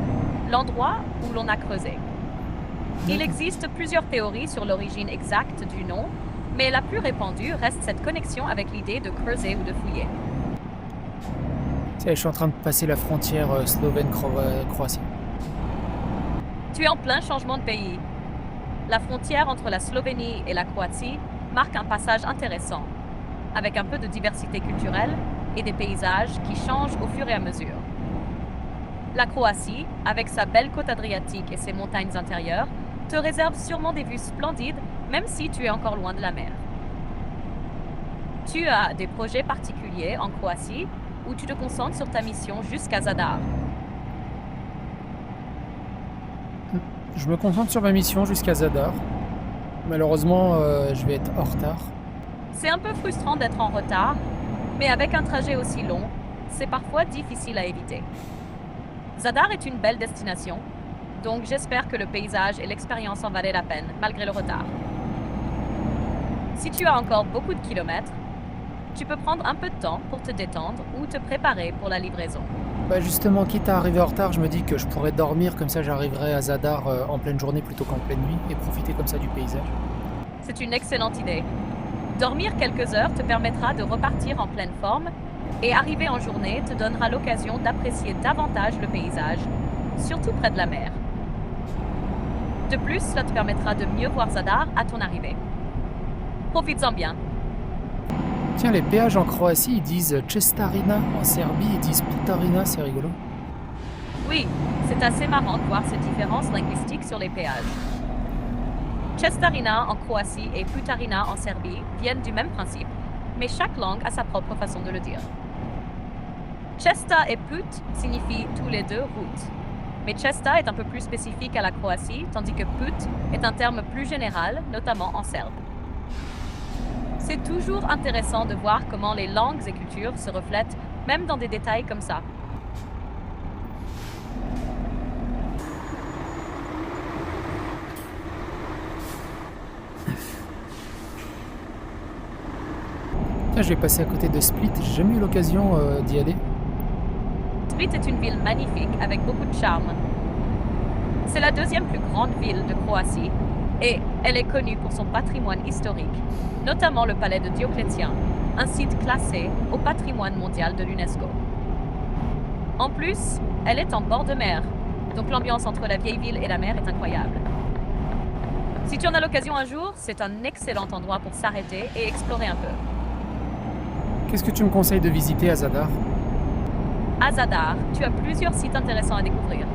l'endroit où l'on a creusé. Il existe plusieurs théories sur l'origine exacte du nom, mais la plus répandue reste cette connexion avec l'idée de creuser ou de fouiller. Je suis en train de passer la frontière Slovène-Croatie. Tu es en plein changement de pays. La frontière entre la Slovénie et la Croatie marque un passage intéressant, avec un peu de diversité culturelle et des paysages qui changent au fur et à mesure. La Croatie, avec sa belle côte adriatique et ses montagnes intérieures, te réserve sûrement des vues splendides, même si tu es encore loin de la mer. Tu as des projets particuliers en Croatie où tu te concentres sur ta mission jusqu'à Zadar. Je me concentre sur ma mission jusqu'à Zadar. Malheureusement, je vais être en retard. C'est un peu frustrant d'être en retard, mais avec un trajet aussi long, c'est parfois difficile à éviter. Zadar est une belle destination, donc j'espère que le paysage et l'expérience en valaient la peine, malgré le retard. Si tu as encore beaucoup de kilomètres, tu peux prendre un peu de temps pour te détendre ou te préparer pour la livraison. Bah justement, quitte à arriver en retard, je me dis que je pourrais dormir, comme ça j'arriverai à Zadar en pleine journée plutôt qu'en pleine nuit, et profiter comme ça du paysage. C'est une excellente idée. Dormir quelques heures te permettra de repartir en pleine forme et arriver en journée te donnera l'occasion d'apprécier davantage le paysage, surtout près de la mer. De plus, cela te permettra de mieux voir Zadar à ton arrivée. Profites-en bien. Tiens, les péages en Croatie, ils disent Cestarina, en Serbie, ils disent Putarina, c'est rigolo. Oui, c'est assez marrant de voir ces différences linguistiques sur les péages. Cestarina en Croatie et Putarina en Serbie viennent du même principe, mais chaque langue a sa propre façon de le dire. Cesta et Put signifient tous les deux route, mais Cesta est un peu plus spécifique à la Croatie, tandis que Put est un terme plus général, notamment en serbe. C'est toujours intéressant de voir comment les langues et cultures se reflètent, même dans des détails comme ça. Là, je vais passer à côté de Split, j'ai jamais eu l'occasion d'y aller. Split est une ville magnifique avec beaucoup de charme. C'est la deuxième plus grande ville de Croatie et elle est connue pour son patrimoine historique, notamment le palais de Dioclétien, un site classé au patrimoine mondial de l'UNESCO. En plus, elle est en bord de mer, donc l'ambiance entre la vieille ville et la mer est incroyable. Si tu en as l'occasion un jour, c'est un excellent endroit pour s'arrêter et explorer un peu. Qu'est-ce que tu me conseilles de visiter à Zadar? À Zadar, tu as plusieurs sites intéressants à découvrir.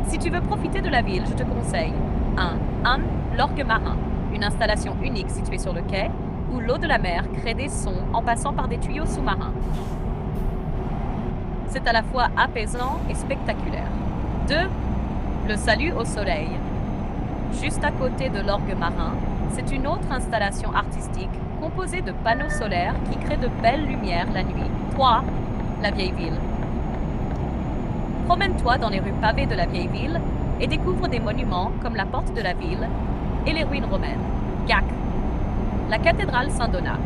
Si tu veux profiter de la ville, je te conseille 1. L'Orgue marin, une installation unique située sur le quai, où l'eau de la mer crée des sons en passant par des tuyaux sous-marins. C'est à la fois apaisant et spectaculaire. 2. Le Salut au soleil. Juste à côté de l'Orgue marin, c'est une autre installation artistique composée de panneaux solaires qui créent de belles lumières la nuit. 3. La vieille ville. Promène-toi dans les rues pavées de la vieille ville et découvre des monuments comme la porte de la ville et les ruines romaines. 4. La cathédrale Saint-Donat.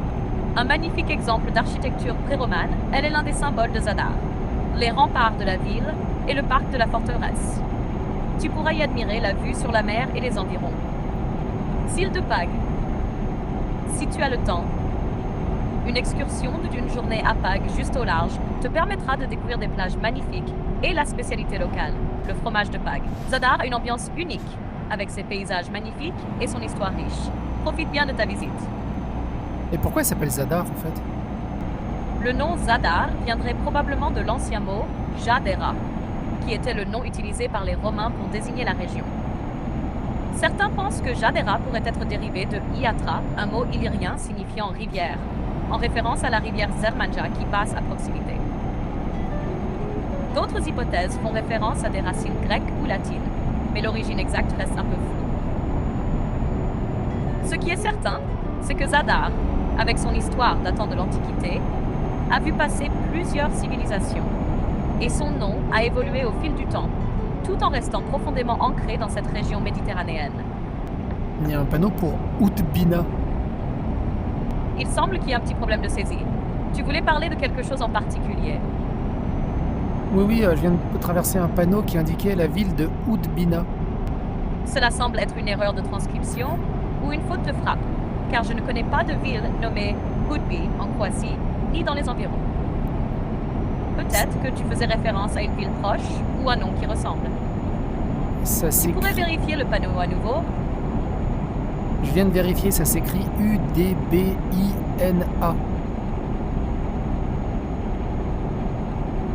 Un magnifique exemple d'architecture pré-romane, elle est l'un des symboles de Zadar. Les remparts de la ville et le parc de la forteresse. Tu pourras y admirer la vue sur la mer et les environs. Île de Pag. Si tu as le temps, une excursion d'une journée à Pag, juste au large, te permettra de découvrir des plages magnifiques et la spécialité locale, le fromage de Pag. Zadar a une ambiance unique, avec ses paysages magnifiques et son histoire riche. Profite bien de ta visite. Et pourquoi il s'appelle Zadar en fait? Le nom Zadar viendrait probablement de l'ancien mot Jadera, qui était le nom utilisé par les Romains pour désigner la région. Certains pensent que Jadera pourrait être dérivé de Iatra, un mot illyrien signifiant rivière, en référence à la rivière Zermanja qui passe à proximité. D'autres hypothèses font référence à des racines grecques ou latines, mais l'origine exacte reste un peu floue. Ce qui est certain, c'est que Zadar, avec son histoire datant de l'Antiquité, a vu passer plusieurs civilisations, et son nom a évolué au fil du temps, tout en restant profondément ancré dans cette région méditerranéenne. Il y a un panneau pour Utbina. Il semble qu'il y ait un petit problème de saisie. Tu voulais parler de quelque chose en particulier. Oui, je viens de traverser un panneau qui indiquait la ville de Utbina. Cela semble être une erreur de transcription ou une faute de frappe, car je ne connais pas de ville nommée Udbi en Croatie, ni dans les environs. Peut-être que tu faisais référence à une ville proche ou un nom qui ressemble. Ça Tu s'écrit... pourrais vérifier le panneau à nouveau. Je viens de vérifier, ça s'écrit Udbina.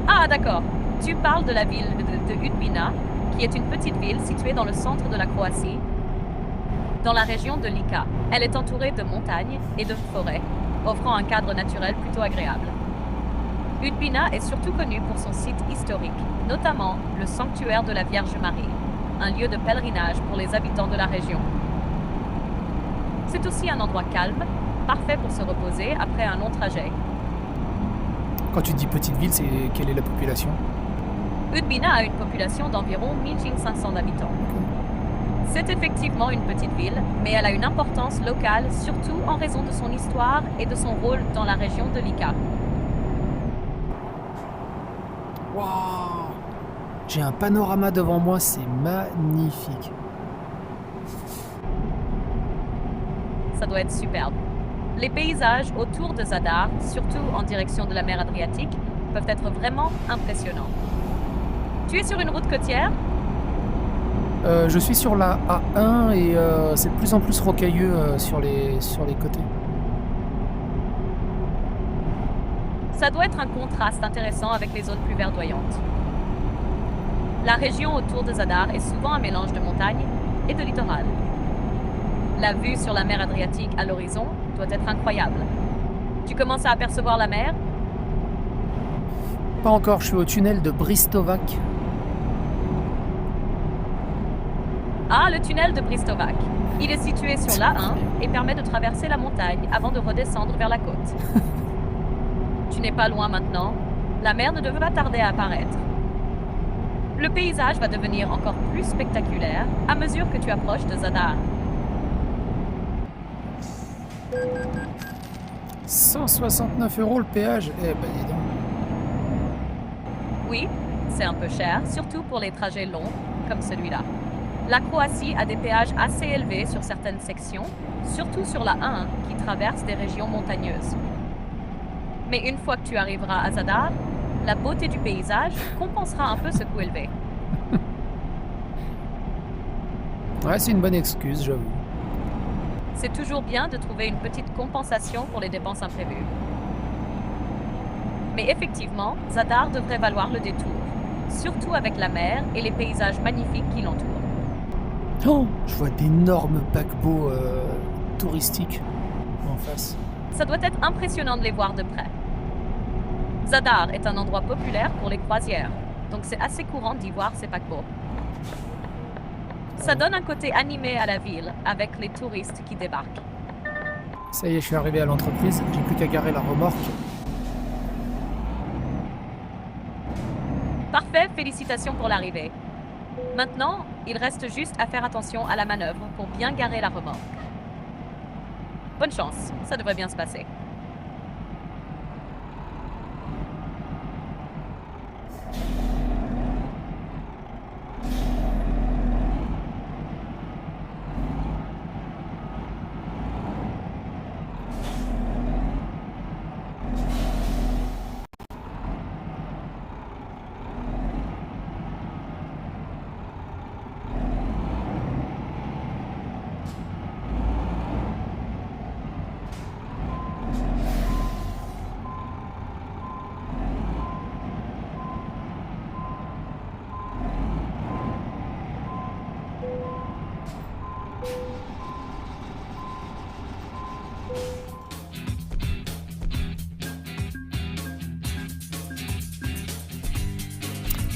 Ah, d'accord. Tu parles de la ville de Udbina, qui est une petite ville située dans le centre de la Croatie, dans la région de Lika. Elle est entourée de montagnes et de forêts, offrant un cadre naturel plutôt agréable. Udbina est surtout connue pour son site historique, notamment le sanctuaire de la Vierge Marie, un lieu de pèlerinage pour les habitants de la région. C'est aussi un endroit calme, parfait pour se reposer après un long trajet. Quand tu dis petite ville, quelle est la population? Udbina a une population d'environ 1500 habitants. C'est effectivement une petite ville, mais elle a une importance locale, surtout en raison de son histoire et de son rôle dans la région de Lika. Waouh! J'ai un panorama devant moi, c'est magnifique. Ça doit être superbe. Les paysages autour de Zadar, surtout en direction de la mer Adriatique, peuvent être vraiment impressionnants. Tu es sur une route côtière? Je suis sur la A1 et c'est de plus en plus rocailleux sur les côtés. Ça doit être un contraste intéressant avec les zones plus verdoyantes. La région autour de Zadar est souvent un mélange de montagnes et de littoral. La vue sur la mer Adriatique à l'horizon doit être incroyable. Tu commences à apercevoir la mer? Pas encore, je suis au tunnel de Bristovac. Ah, le tunnel de Bristovac. Il est situé sur l'A1 et permet de traverser la montagne avant de redescendre vers la côte. Tu n'es pas loin maintenant. La mer ne devrait pas tarder à apparaître. Le paysage va devenir encore plus spectaculaire à mesure que tu approches de Zadar. 169 € le péage. Eh ben dis donc. Oui, c'est un peu cher, surtout pour les trajets longs comme celui-là. La Croatie a des péages assez élevés sur certaines sections, surtout sur la 1 qui traverse des régions montagneuses. Mais une fois que tu arriveras à Zadar, la beauté du paysage compensera un peu ce coût élevé. Ouais, c'est une bonne excuse, j'avoue. C'est toujours bien de trouver une petite compensation pour les dépenses imprévues. Mais effectivement, Zadar devrait valoir le détour, surtout avec la mer et les paysages magnifiques qui l'entourent. Oh, je vois d'énormes paquebots touristiques en face. Ça doit être impressionnant de les voir de près. Zadar est un endroit populaire pour les croisières, donc c'est assez courant d'y voir ces paquebots. Ça donne un côté animé à la ville avec les touristes qui débarquent. Ça y est, je suis arrivé à l'entreprise, j'ai plus qu'à garer la remorque. Parfait, félicitations pour l'arrivée. Maintenant, il reste juste à faire attention à la manœuvre pour bien garer la remorque. Bonne chance, ça devrait bien se passer.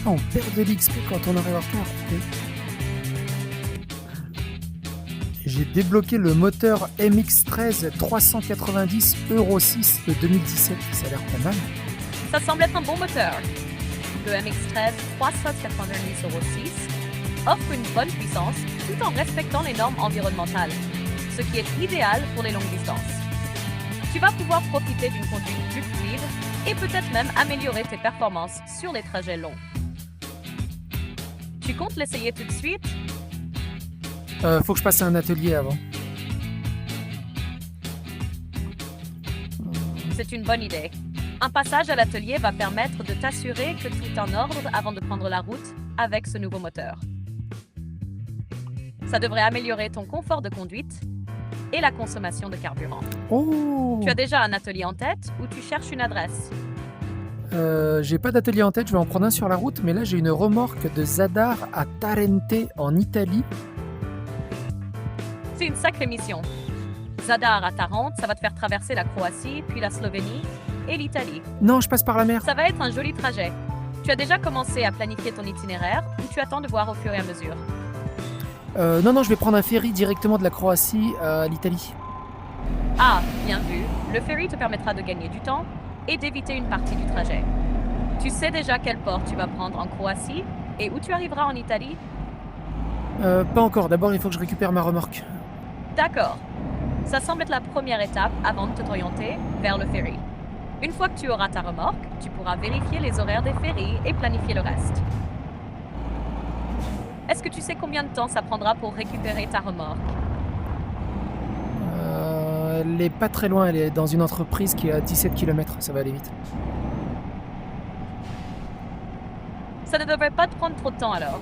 Ah, on perd de l'XP quand on arrive en retard. J'ai débloqué le moteur MX-13 390 Euro 6 de 2017. Ça a l'air pas mal. Ça semble être un bon moteur. Le MX-13 390 Euro 6 offre une bonne puissance tout en respectant les normes environnementales, ce qui est idéal pour les longues distances. Tu vas pouvoir profiter d'une conduite plus fluide et peut-être même améliorer tes performances sur les trajets longs. Tu comptes l'essayer tout de suite? Faut que je passe à un atelier avant. C'est une bonne idée. Un passage à l'atelier va permettre de t'assurer que tout est en ordre avant de prendre la route avec ce nouveau moteur. Ça devrait améliorer ton confort de conduite et la consommation de carburant. Oh! Tu as déjà un atelier en tête ou tu cherches une adresse? J'ai pas d'atelier en tête, je vais en prendre un sur la route, mais là j'ai une remorque de Zadar à Tarente en Italie. C'est une sacrée mission. Zadar à Tarente, ça va te faire traverser la Croatie, puis la Slovénie et l'Italie. Non, je passe par la mer. Ça va être un joli trajet. Tu as déjà commencé à planifier ton itinéraire ou tu attends de voir au fur et à mesure? Non, je vais prendre un ferry directement de la Croatie à l'Italie. Ah, bien vu, le ferry te permettra de gagner du temps et d'éviter une partie du trajet. Tu sais déjà quel port tu vas prendre en Croatie et où tu arriveras en Italie? Pas encore, d'abord il faut que je récupère ma remorque. D'accord. Ça semble être la première étape avant de t'orienter vers le ferry. Une fois que tu auras ta remorque, tu pourras vérifier les horaires des ferries et planifier le reste. Est-ce que tu sais combien de temps ça prendra pour récupérer ta remorque? Elle est pas très loin, elle est dans une entreprise qui est à 17 km, ça va aller vite. Ça ne devrait pas te prendre trop de temps alors.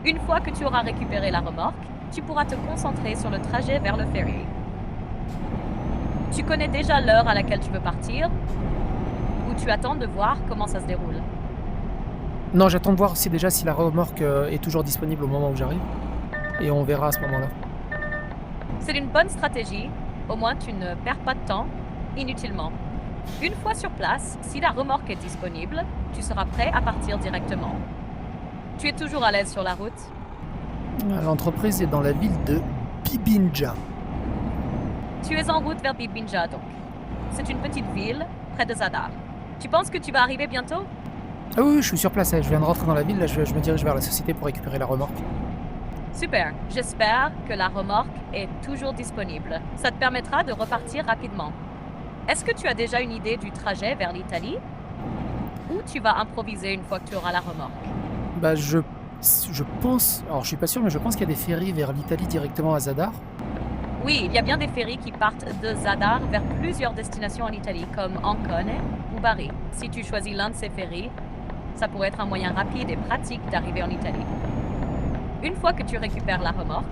Une fois que tu auras récupéré la remorque, tu pourras te concentrer sur le trajet vers le ferry. Tu connais déjà l'heure à laquelle tu veux partir ou tu attends de voir comment ça se déroule? Non, j'attends de voir si déjà si la remorque est toujours disponible au moment où j'arrive. Et on verra à ce moment-là. C'est une bonne stratégie, au moins tu ne perds pas de temps inutilement. Une fois sur place, si la remorque est disponible, tu seras prêt à partir directement. Tu es toujours à l'aise sur la route? L'entreprise est dans la ville de Bibinja. Tu es en route vers Bibinja donc. C'est une petite ville près de Zadar. Tu penses que tu vas arriver bientôt? Ah oui, je suis sur place, je viens de rentrer dans la ville, là je me dirige vers la société pour récupérer la remorque. Super, j'espère que la remorque est toujours disponible. Ça te permettra de repartir rapidement. Est-ce que tu as déjà une idée du trajet vers l'Italie? Ou tu vas improviser une fois que tu auras la remorque? Bah je pense, alors je suis pas sûr, mais je pense qu'il y a des ferries vers l'Italie directement à Zadar. Oui, il y a bien des ferries qui partent de Zadar vers plusieurs destinations en Italie, comme Ancone ou Bari. Si tu choisis l'un de ces ferries, ça pourrait être un moyen rapide et pratique d'arriver en Italie. Une fois que tu récupères la remorque,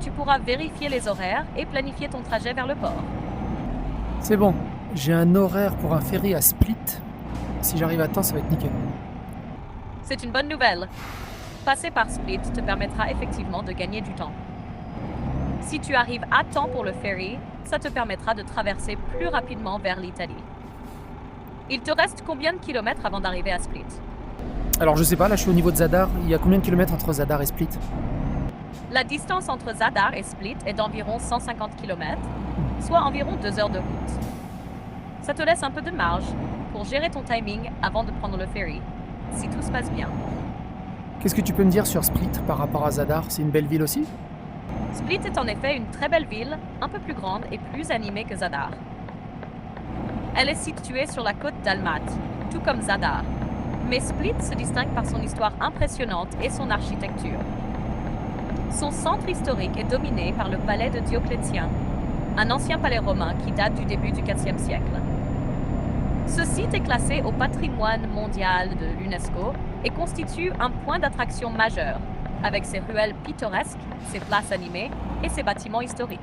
tu pourras vérifier les horaires et planifier ton trajet vers le port. C'est bon, j'ai un horaire pour un ferry à Split. Si j'arrive à temps, ça va être nickel. C'est une bonne nouvelle. Passer par Split te permettra effectivement de gagner du temps. Si tu arrives à temps pour le ferry, ça te permettra de traverser plus rapidement vers l'Italie. Il te reste combien de kilomètres avant d'arriver à Split? Alors je sais pas, là je suis au niveau de Zadar. Il y a combien de kilomètres entre Zadar et Split? La distance entre Zadar et Split est d'environ 150 km, soit environ 2 heures de route. Ça te laisse un peu de marge pour gérer ton timing avant de prendre le ferry, si tout se passe bien. Qu'est-ce que tu peux me dire sur Split par rapport à Zadar? C'est une belle ville aussi? Split est en effet une très belle ville, un peu plus grande et plus animée que Zadar. Elle est située sur la côte d'Almat, tout comme Zadar. Mais Split se distingue par son histoire impressionnante et son architecture. Son centre historique est dominé par le palais de Dioclétien, un ancien palais romain qui date du début du IVe siècle. Ce site est classé au patrimoine mondial de l'UNESCO et constitue un point d'attraction majeur, avec ses ruelles pittoresques, ses places animées et ses bâtiments historiques.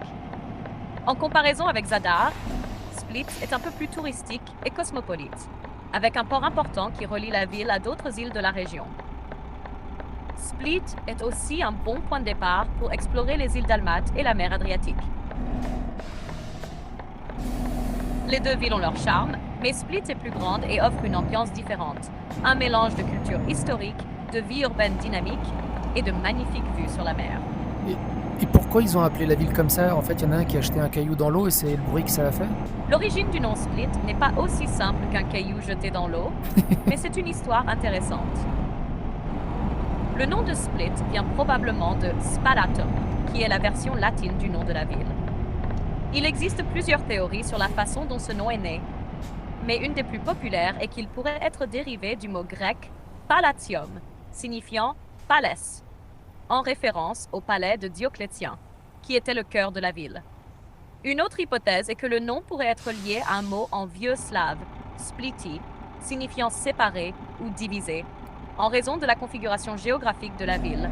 En comparaison avec Zadar, Split est un peu plus touristique et cosmopolite, avec un port important qui relie la ville à d'autres îles de la région. Split est aussi un bon point de départ pour explorer les îles d'Almat et la mer Adriatique. Les deux villes ont leur charme, mais Split est plus grande et offre une ambiance différente. Un mélange de culture historique, de vie urbaine dynamique et de magnifiques vues sur la mer. Et pourquoi ils ont appelé la ville comme ça? En fait, il y en a un qui a jeté un caillou dans l'eau et c'est le bruit que ça a fait. L'origine du nom Split n'est pas aussi simple qu'un caillou jeté dans l'eau, mais c'est une histoire intéressante. Le nom de Split vient probablement de Spalatum, qui est la version latine du nom de la ville. Il existe plusieurs théories sur la façon dont ce nom est né, mais une des plus populaires est qu'il pourrait être dérivé du mot grec palatium, signifiant palès, en référence au palais de Dioclétien, qui était le cœur de la ville. Une autre hypothèse est que le nom pourrait être lié à un mot en vieux slave, spliti, signifiant séparé ou divisé, en raison de la configuration géographique de la ville,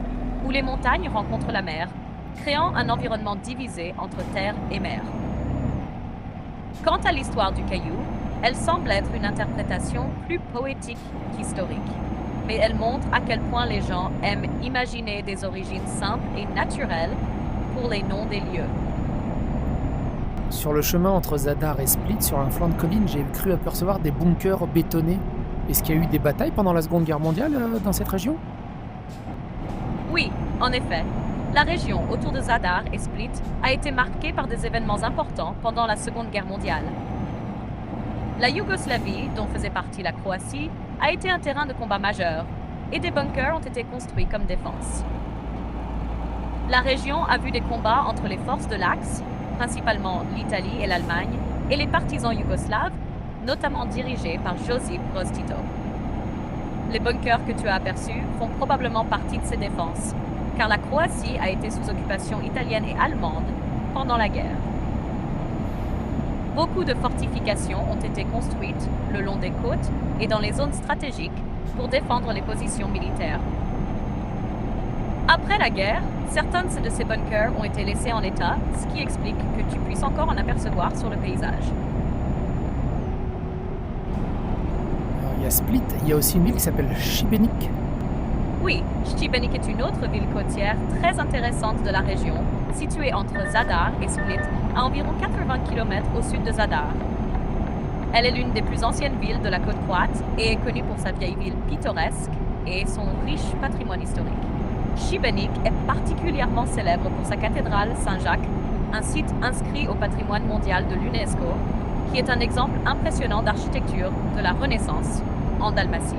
où les montagnes rencontrent la mer, créant un environnement divisé entre terre et mer. Quant à l'histoire du caillou, elle semble être une interprétation plus poétique qu'historique, mais elle montre à quel point les gens aiment imaginer des origines simples et naturelles pour les noms des lieux. Sur le chemin entre Zadar et Split, sur un flanc de colline, j'ai cru apercevoir des bunkers bétonnés. Est-ce qu'il y a eu des batailles pendant la Seconde Guerre mondiale dans cette région? Oui, en effet. La région autour de Zadar et Split a été marquée par des événements importants pendant la Seconde Guerre mondiale. La Yougoslavie, dont faisait partie la Croatie, a été un terrain de combat majeur et des bunkers ont été construits comme défense. La région a vu des combats entre les forces de l'Axe, principalement l'Italie et l'Allemagne, et les partisans yougoslaves, notamment dirigés par Josip Broz Tito. Les bunkers que tu as aperçus font probablement partie de ces défenses, car la Croatie a été sous occupation italienne et allemande pendant la guerre. Beaucoup de fortifications ont été construites le long des côtes et dans les zones stratégiques pour défendre les positions militaires. Après la guerre, certains de ces bunkers ont été laissés en état, ce qui explique que tu puisses encore en apercevoir sur le paysage. Alors, il y a Split, il y a aussi une ville qui s'appelle Šibenik. Oui, Šibenik est une autre ville côtière très intéressante de la région, située entre Zadar et Split, à environ 80 km au sud de Zadar. Elle est l'une des plus anciennes villes de la côte croate et est connue pour sa vieille ville pittoresque et son riche patrimoine historique. Šibenik est particulièrement célèbre pour sa cathédrale Saint-Jacques, un site inscrit au patrimoine mondial de l'UNESCO, qui est un exemple impressionnant d'architecture de la Renaissance en Dalmatie.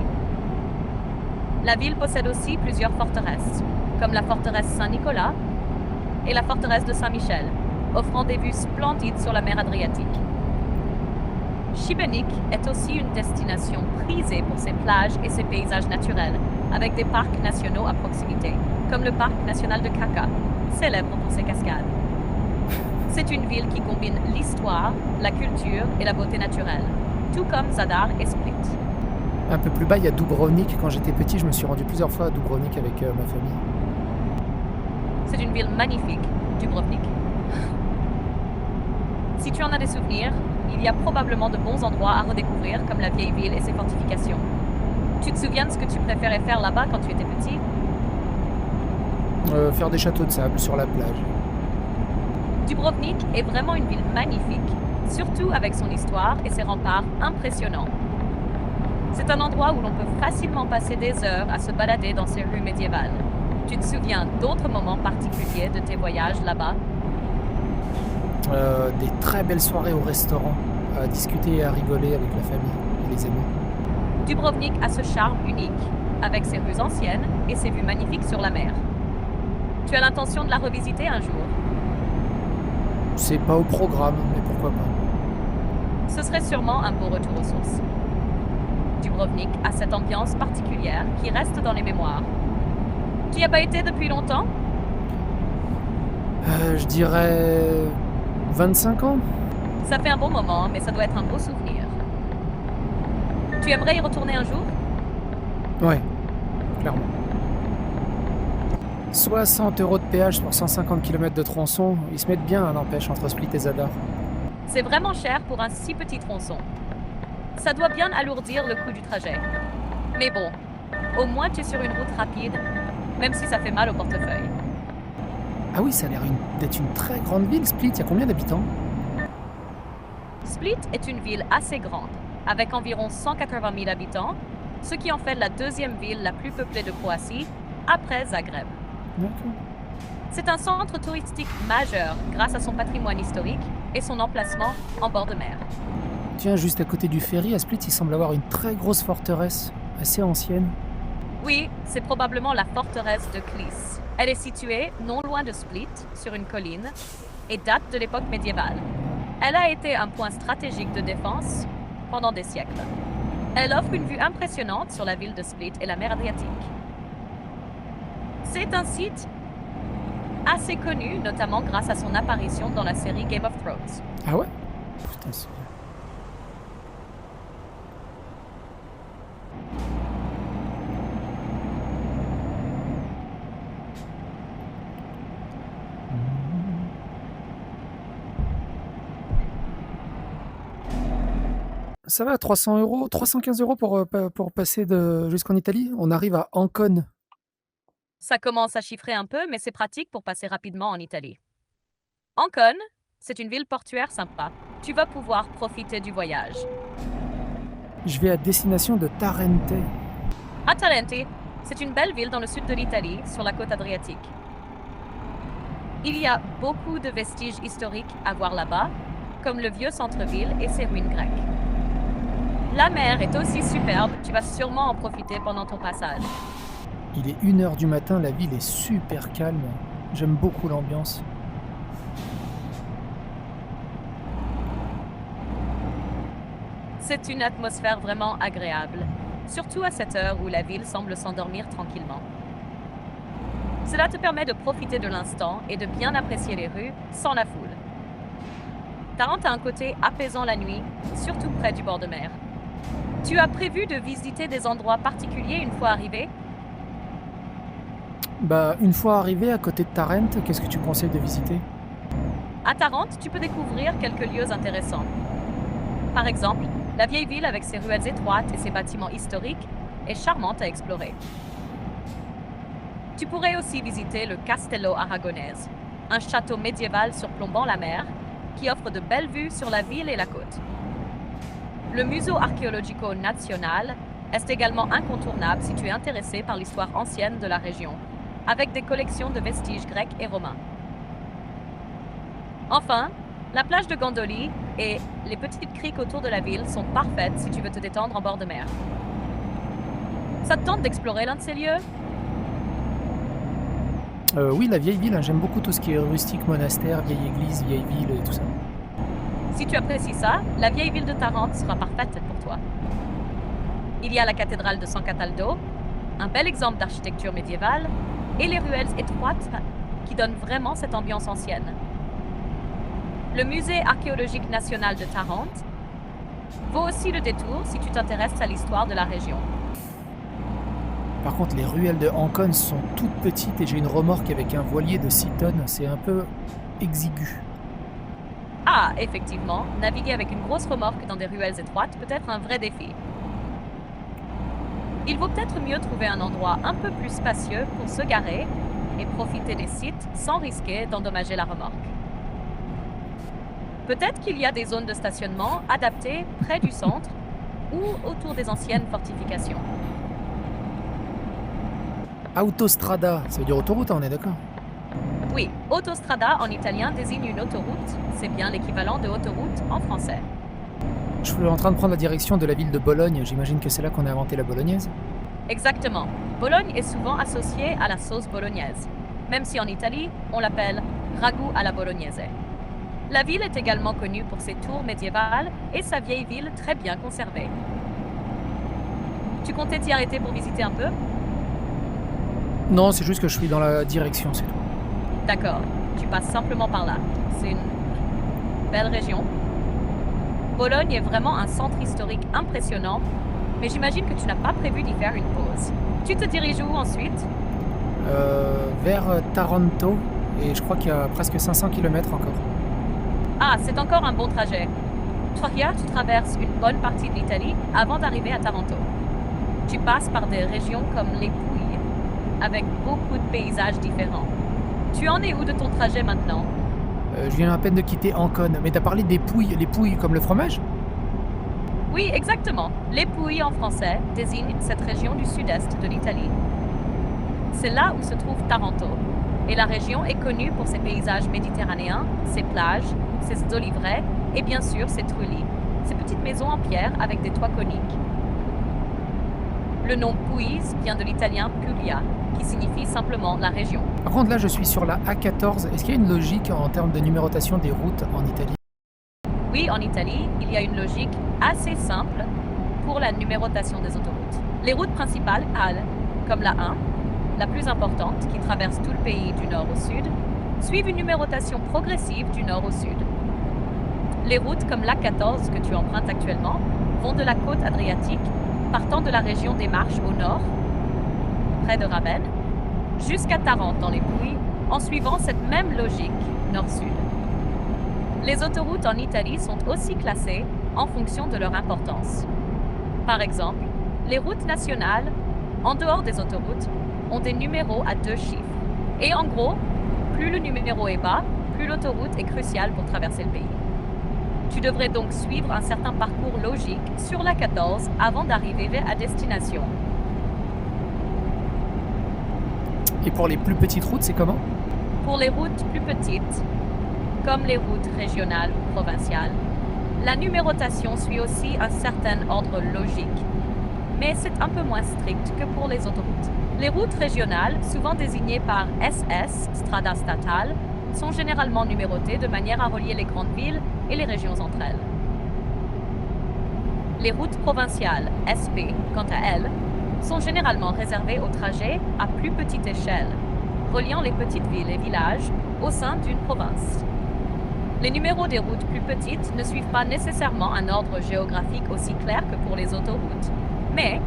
La ville possède aussi plusieurs forteresses, comme la forteresse Saint-Nicolas et la forteresse de Saint-Michel, offrant des vues splendides sur la mer Adriatique. Šibenik est aussi une destination prisée pour ses plages et ses paysages naturels, avec des parcs nationaux à proximité, comme le parc national de Krka, célèbre pour ses cascades. C'est une ville qui combine l'histoire, la culture et la beauté naturelle, tout comme Zadar et Split. Un peu plus bas, il y a Dubrovnik. Quand j'étais petit, je me suis rendu plusieurs fois à Dubrovnik avec ma famille. C'est une ville magnifique, Dubrovnik. Si tu en as des souvenirs, il y a probablement de bons endroits à redécouvrir, comme la vieille ville et ses fortifications. Tu te souviens de ce que tu préférais faire là-bas quand tu étais petit? Faire des châteaux de sable sur la plage. Dubrovnik est vraiment une ville magnifique, surtout avec son histoire et ses remparts impressionnants. C'est un endroit où l'on peut facilement passer des heures à se balader dans ces rues médiévales. Tu te souviens d'autres moments particuliers de tes voyages là-bas? Des très belles soirées au restaurant, à discuter et à rigoler avec la famille et les amis. Dubrovnik a ce charme unique, avec ses rues anciennes et ses vues magnifiques sur la mer. Tu as l'intention de la revisiter un jour? C'est pas au programme, mais pourquoi pas. Ce serait sûrement un beau retour aux sources. Dubrovnik a cette ambiance particulière qui reste dans les mémoires. Tu n'y as pas été depuis longtemps? Je dirais 25 ans. Ça fait un bon moment, mais ça doit être un beau souvenir. Tu aimerais y retourner un jour? Ouais, clairement. 60 € de péage pour 150 km de tronçon, ils se mettent bien, n'empêche, entre Split et Zadar. C'est vraiment cher pour un si petit tronçon. Ça doit bien alourdir le coût du trajet. Mais bon, au moins tu es sur une route rapide, même si ça fait mal au portefeuille. Ah oui, ça a l'air d'être une très grande ville, Split. Il y a combien d'habitants? Split est une ville assez grande, avec environ 180 000 habitants, ce qui en fait la deuxième ville la plus peuplée de Croatie, après Zagreb. D'accord. C'est un centre touristique majeur grâce à son patrimoine historique et son emplacement en bord de mer. Tiens, juste à côté du ferry, à Split, il semble avoir une très grosse forteresse, assez ancienne. Oui, c'est probablement la forteresse de Klis. Elle est située non loin de Split, sur une colline, et date de l'époque médiévale. Elle a été un point stratégique de défense pendant des siècles. Elle offre une vue impressionnante sur la ville de Split et la mer Adriatique. C'est un site assez connu, notamment grâce à son apparition dans la série Game of Thrones. Ah ouais? Putain, c'est... Ça va, 300 €, 315 € pour passer jusqu'en Italie. On arrive à Ancône. Ça commence à chiffrer un peu, mais c'est pratique pour passer rapidement en Italie. Ancône, c'est une ville portuaire sympa. Tu vas pouvoir profiter du voyage. Je vais à destination de Tarente. À Tarente, c'est une belle ville dans le sud de l'Italie, sur la côte adriatique. Il y a beaucoup de vestiges historiques à voir là-bas, comme le vieux centre-ville et ses ruines grecques. La mer est aussi superbe, tu vas sûrement en profiter pendant ton passage. Il est 1h du matin, la ville est super calme. J'aime beaucoup l'ambiance. C'est une atmosphère vraiment agréable, surtout à cette heure où la ville semble s'endormir tranquillement. Cela te permet de profiter de l'instant et de bien apprécier les rues sans la foule. Tarente a un côté apaisant la nuit, surtout près du bord de mer. Tu as prévu de visiter des endroits particuliers une fois arrivé? Bah, une fois arrivé à côté de Tarente, qu'est-ce que tu conseilles de visiter? À Tarente, tu peux découvrir quelques lieux intéressants. Par exemple, la vieille ville avec ses ruelles étroites et ses bâtiments historiques est charmante à explorer. Tu pourrais aussi visiter le Castello Aragonese, un château médiéval surplombant la mer qui offre de belles vues sur la ville et la côte. Le Museo Archeologico Nazionale est également incontournable si tu es intéressé par l'histoire ancienne de la région, avec des collections de vestiges grecs et romains. Enfin, la plage de Gandoli et les petites criques autour de la ville sont parfaites si tu veux te détendre en bord de mer. Ça te tente d'explorer l'un de ces lieux? Oui, la vieille ville, hein, j'aime beaucoup tout ce qui est rustique, monastère, vieille église, vieille ville et tout ça. Si tu apprécies ça, la vieille ville de Tarente sera parfaite pour toi. Il y a la cathédrale de San Cataldo, un bel exemple d'architecture médiévale, et les ruelles étroites qui donnent vraiment cette ambiance ancienne. Le musée archéologique national de Tarente vaut aussi le détour si tu t'intéresses à l'histoire de la région. Par contre, les ruelles de Ancône sont toutes petites et j'ai une remorque avec un voilier de 6 tonnes, c'est un peu exigu. Ah, effectivement, naviguer avec une grosse remorque dans des ruelles étroites peut être un vrai défi. Il vaut peut-être mieux trouver un endroit un peu plus spacieux pour se garer et profiter des sites sans risquer d'endommager la remorque. Peut-être qu'il y a des zones de stationnement adaptées près du centre ou autour des anciennes fortifications. Autostrada, ça veut dire autoroute, hein, on est d'accord? Oui, autostrada en italien désigne une autoroute, c'est bien l'équivalent de autoroute en français. Je suis en train de prendre la direction de la ville de Bologne, j'imagine que c'est là qu'on a inventé la bolognaise. Exactement. Bologne est souvent associée à la sauce bolognaise, même si en Italie, on l'appelle ragoût à la bolognaise. La ville est également connue pour ses tours médiévales et sa vieille ville très bien conservée. Tu comptais t'y arrêter pour visiter un peu? Non, c'est juste que je suis dans la direction, c'est tout. D'accord, tu passes simplement par là. C'est une belle région. Bologne est vraiment un centre historique impressionnant, mais j'imagine que tu n'as pas prévu d'y faire une pause. Tu te diriges où ensuite? Vers Taranto, et je crois qu'il y a presque 500 km encore. Ah, c'est encore un bon trajet. Trois tu traverses une bonne partie de l'Italie avant d'arriver à Taranto. Tu passes par des régions comme les Pouilles, avec beaucoup de paysages différents. Tu en es où de ton trajet maintenant? Je viens à peine de quitter Ancône, mais t'as parlé des Pouilles, les Pouilles comme le fromage? Oui, exactement. Les Pouilles en français désignent cette région du sud-est de l'Italie. C'est là où se trouve Taranto. Et la région est connue pour ses paysages méditerranéens, ses plages, ses oliveraies et bien sûr ses trulli, ces petites maisons en pierre avec des toits coniques. Le nom Pouilles vient de l'italien Puglia, qui signifie simplement la région. Par contre, là, je suis sur la A14. Est-ce qu'il y a une logique en termes de numérotation des routes en Italie? Oui, en Italie, il y a une logique assez simple pour la numérotation des autoroutes. Les routes principales, comme la 1, la plus importante, qui traverse tout le pays du nord au sud, suivent une numérotation progressive du nord au sud. Les routes comme l'A14 que tu empruntes actuellement vont de la côte adriatique, partant de la région des Marches au nord, près de Ravenne, jusqu'à Tarente dans les Pouilles, en suivant cette même logique nord-sud. Les autoroutes en Italie sont aussi classées en fonction de leur importance. Par exemple, les routes nationales, en dehors des autoroutes, ont des numéros à 2 chiffres. Et en gros, plus le numéro est bas, plus l'autoroute est cruciale pour traverser le pays. Tu devrais donc suivre un certain parcours logique sur la 14 avant d'arriver à destination. Et pour les plus petites routes, c'est comment? Pour les routes plus petites, comme les routes régionales ou provinciales, la numérotation suit aussi un certain ordre logique, mais c'est un peu moins strict que pour les autoroutes. Les routes régionales, souvent désignées par SS, Strada Statale, sont généralement numérotées de manière à relier les grandes villes et les régions entre elles. Les routes provinciales, SP, quant à elles, sont généralement réservées aux trajets à plus petite échelle, reliant les petites villes et villages au sein d'une province. Les numéros des routes plus petites ne suivent pas nécessairement un ordre géographique aussi clair que pour les autoroutes, mais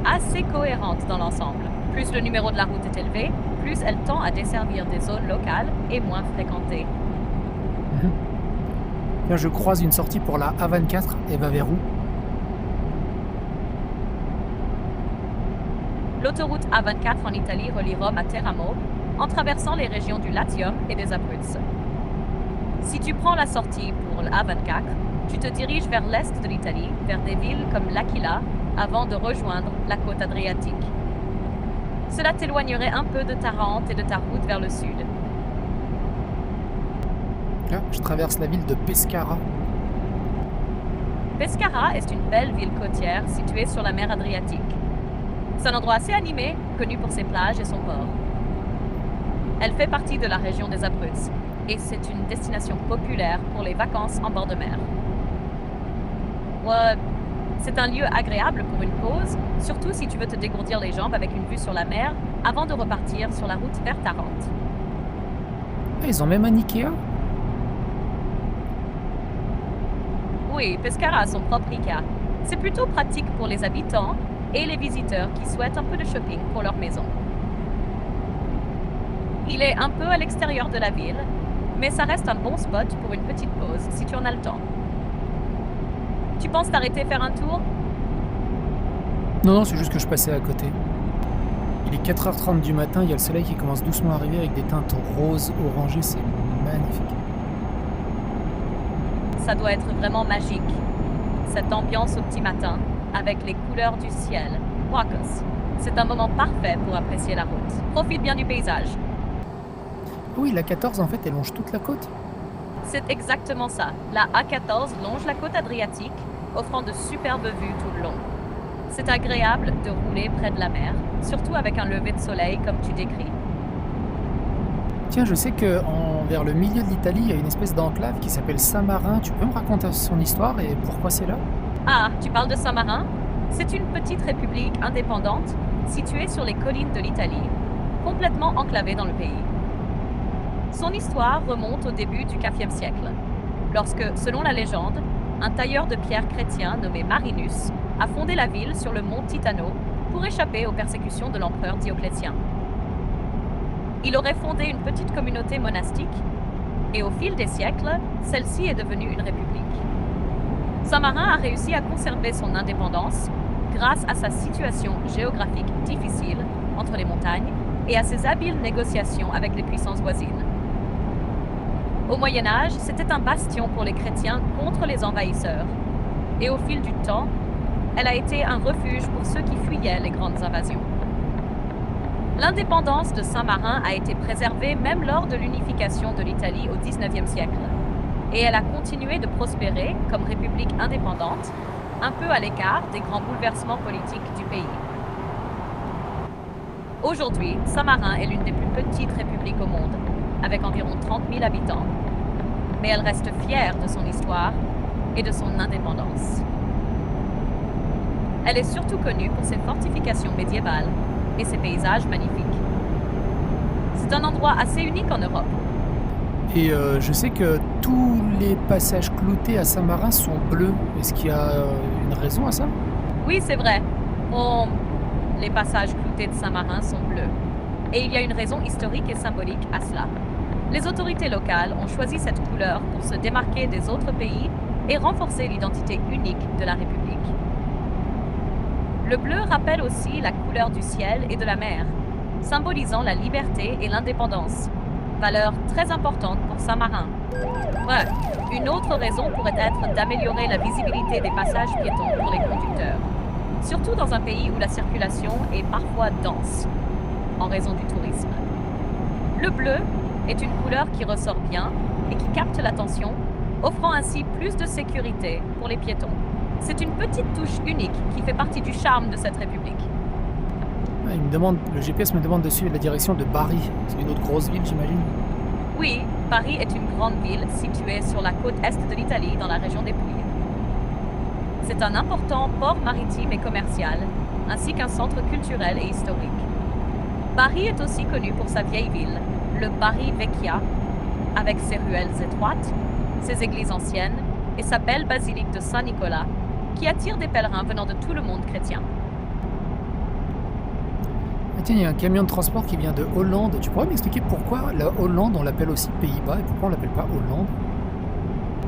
assez cohérente dans l'ensemble. Plus le numéro de la route est élevé, plus elle tend à desservir des zones locales et moins fréquentées. Là, je croise une sortie pour la A24, et va vers où? L'autoroute A24 en Italie relie Rome à Teramo, en traversant les régions du Latium et des Abruzes. Si tu prends la sortie pour l'A24, tu te diriges vers l'est de l'Italie, vers des villes comme L'Aquila, avant de rejoindre la côte adriatique. Cela t'éloignerait un peu de Tarente et de ta route vers le sud. Là, je traverse la ville de Pescara. Pescara est une belle ville côtière située sur la mer Adriatique. C'est un endroit assez animé, connu pour ses plages et son port. Elle fait partie de la région des Abruzes et c'est une destination populaire pour les vacances en bord de mer. Ouais, c'est un lieu agréable pour une pause, surtout si tu veux te dégourdir les jambes avec une vue sur la mer avant de repartir sur la route vers Tarente. Ah, ils ont même un Ikea? Oui, Pescara a son propre Ikea. C'est plutôt pratique pour les habitants et les visiteurs qui souhaitent un peu de shopping pour leur maison. Il est un peu à l'extérieur de la ville, mais ça reste un bon spot pour une petite pause si tu en as le temps. Tu penses t'arrêter faire un tour? Non, c'est juste que je passais à côté. Il est 4h30 du matin, il y a le soleil qui commence doucement à arriver avec des teintes roses, orangées, c'est magnifique. Ça doit être vraiment magique. Cette ambiance au petit matin, avec les couleurs du ciel. Wacos. C'est un moment parfait pour apprécier la route. Profite bien du paysage. Oui, la 14 en fait, elle longe toute la côte. C'est exactement ça. La A14 longe la côte adriatique, offrant de superbes vues tout le long. C'est agréable de rouler près de la mer, surtout avec un lever de soleil comme tu décris. Tiens, je sais que vers le milieu de l'Italie, il y a une espèce d'enclave qui s'appelle Saint-Marin. Tu peux me raconter son histoire et pourquoi c'est là? Ah, tu parles de Saint-Marin? C'est une petite république indépendante située sur les collines de l'Italie, complètement enclavée dans le pays. Son histoire remonte au début du IVe siècle, lorsque, selon la légende, un tailleur de pierre chrétien nommé Marinus a fondé la ville sur le mont Titano pour échapper aux persécutions de l'empereur Dioclétien. Il aurait fondé une petite communauté monastique, et au fil des siècles, celle-ci est devenue une république. Saint-Marin a réussi à conserver son indépendance grâce à sa situation géographique difficile entre les montagnes et à ses habiles négociations avec les puissances voisines. Au Moyen Âge, c'était un bastion pour les chrétiens contre les envahisseurs, et au fil du temps, elle a été un refuge pour ceux qui fuyaient les grandes invasions. L'indépendance de Saint-Marin a été préservée même lors de l'unification de l'Italie au XIXe siècle, et elle a continué de prospérer comme république indépendante, un peu à l'écart des grands bouleversements politiques du pays. Aujourd'hui, Saint-Marin est l'une des plus petites républiques au monde, avec environ 30 000 habitants, mais elle reste fière de son histoire et de son indépendance. Elle est surtout connue pour ses fortifications médiévales et ses paysages magnifiques. C'est un endroit assez unique en Europe. Et je sais que tous les passages cloutés à Saint-Marin sont bleus. Est-ce qu'il y a une raison à ça? Oui, c'est vrai. Les passages cloutés de Saint-Marin sont bleus. Et il y a une raison historique et symbolique à cela. Les autorités locales ont choisi cette couleur pour se démarquer des autres pays et renforcer l'identité unique de la République. Le bleu rappelle aussi la couleur du ciel et de la mer, symbolisant la liberté et l'indépendance, valeur très importante pour Saint-Marin. Ouais, une autre raison pourrait être d'améliorer la visibilité des passages piétons pour les conducteurs, surtout dans un pays où la circulation est parfois dense. en raison du tourisme. Le bleu est une couleur qui ressort bien et qui capte l'attention, offrant ainsi plus de sécurité pour les piétons. C'est une petite touche unique qui fait partie du charme de cette république. Ah, le GPS me demande de suivre la direction de Bari. C'est une autre grosse ville, j'imagine. Oui, Paris est une grande ville située sur la côte est de l'Italie, dans la région des Pouilles. C'est un important port maritime et commercial, ainsi qu'un centre culturel et historique. Bari est aussi connu pour sa vieille ville, le Bari Vecchia, avec ses ruelles étroites, ses églises anciennes et sa belle basilique de Saint-Nicolas, qui attire des pèlerins venant de tout le monde chrétien. Ah tiens, il y a un camion de transport qui vient de Hollande. Tu pourrais m'expliquer pourquoi la Hollande, on l'appelle aussi Pays-Bas, et pourquoi on l'appelle pas Hollande?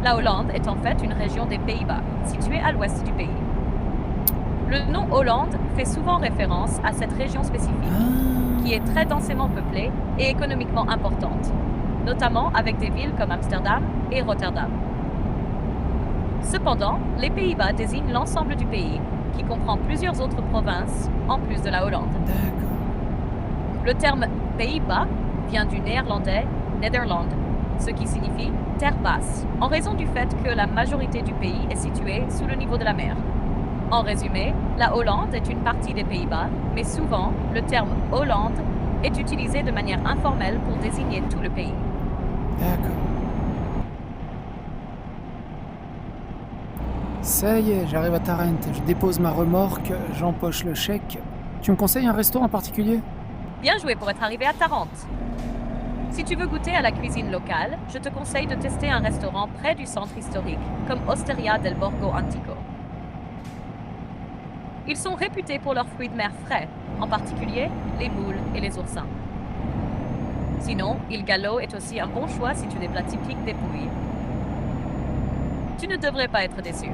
La Hollande est en fait une région des Pays-Bas, située à l'ouest du pays. Le nom Hollande fait souvent référence à cette région spécifique, qui est très densément peuplée et économiquement importante, notamment avec des villes comme Amsterdam et Rotterdam. Cependant, les Pays-Bas désignent l'ensemble du pays, qui comprend plusieurs autres provinces, en plus de la Hollande. D'accord. Le terme Pays-Bas vient du néerlandais Nederland, ce qui signifie terre basse, en raison du fait que la majorité du pays est située sous le niveau de la mer. En résumé, la Hollande est une partie des Pays-Bas, mais souvent, le terme Hollande est utilisé de manière informelle pour désigner tout le pays. D'accord. Ça y est, j'arrive à Tarente. Je dépose ma remorque, j'empoche le chèque. Tu me conseilles un restaurant en particulier? Bien joué pour être arrivé à Tarente. Si tu veux goûter à la cuisine locale, je te conseille de tester un restaurant près du centre historique, comme Osteria del Borgo Antico. Ils sont réputés pour leurs fruits de mer frais, en particulier les moules et les oursins. Sinon, Il Gallo est aussi un bon choix si tu veux des plats typiques des Pouilles. Tu ne devrais pas être déçu.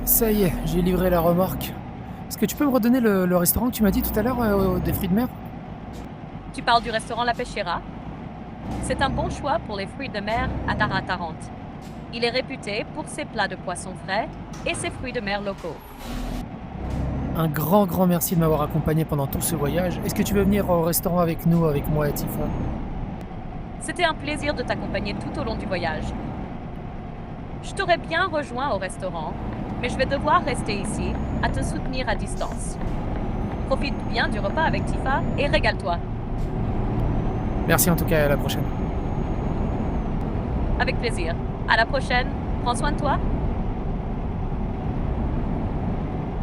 Ça y est, j'ai livré la remorque. Est-ce que tu peux me redonner le restaurant que tu m'as dit tout à l'heure des fruits de mer? Tu parles du restaurant La Pechera? C'est un bon choix pour les fruits de mer à Tarente. Il est réputé pour ses plats de poissons frais et ses fruits de mer locaux. Un grand merci de m'avoir accompagné pendant tout ce voyage. Est-ce que tu veux venir au restaurant avec nous, avec moi et Tifa? C'était un plaisir de t'accompagner tout au long du voyage. Je t'aurais bien rejoint au restaurant, mais je vais devoir rester ici, à te soutenir à distance. Profite bien du repas avec Tifa et régale-toi. Merci en tout cas, à la prochaine. Avec plaisir. À la prochaine. Prends soin de toi.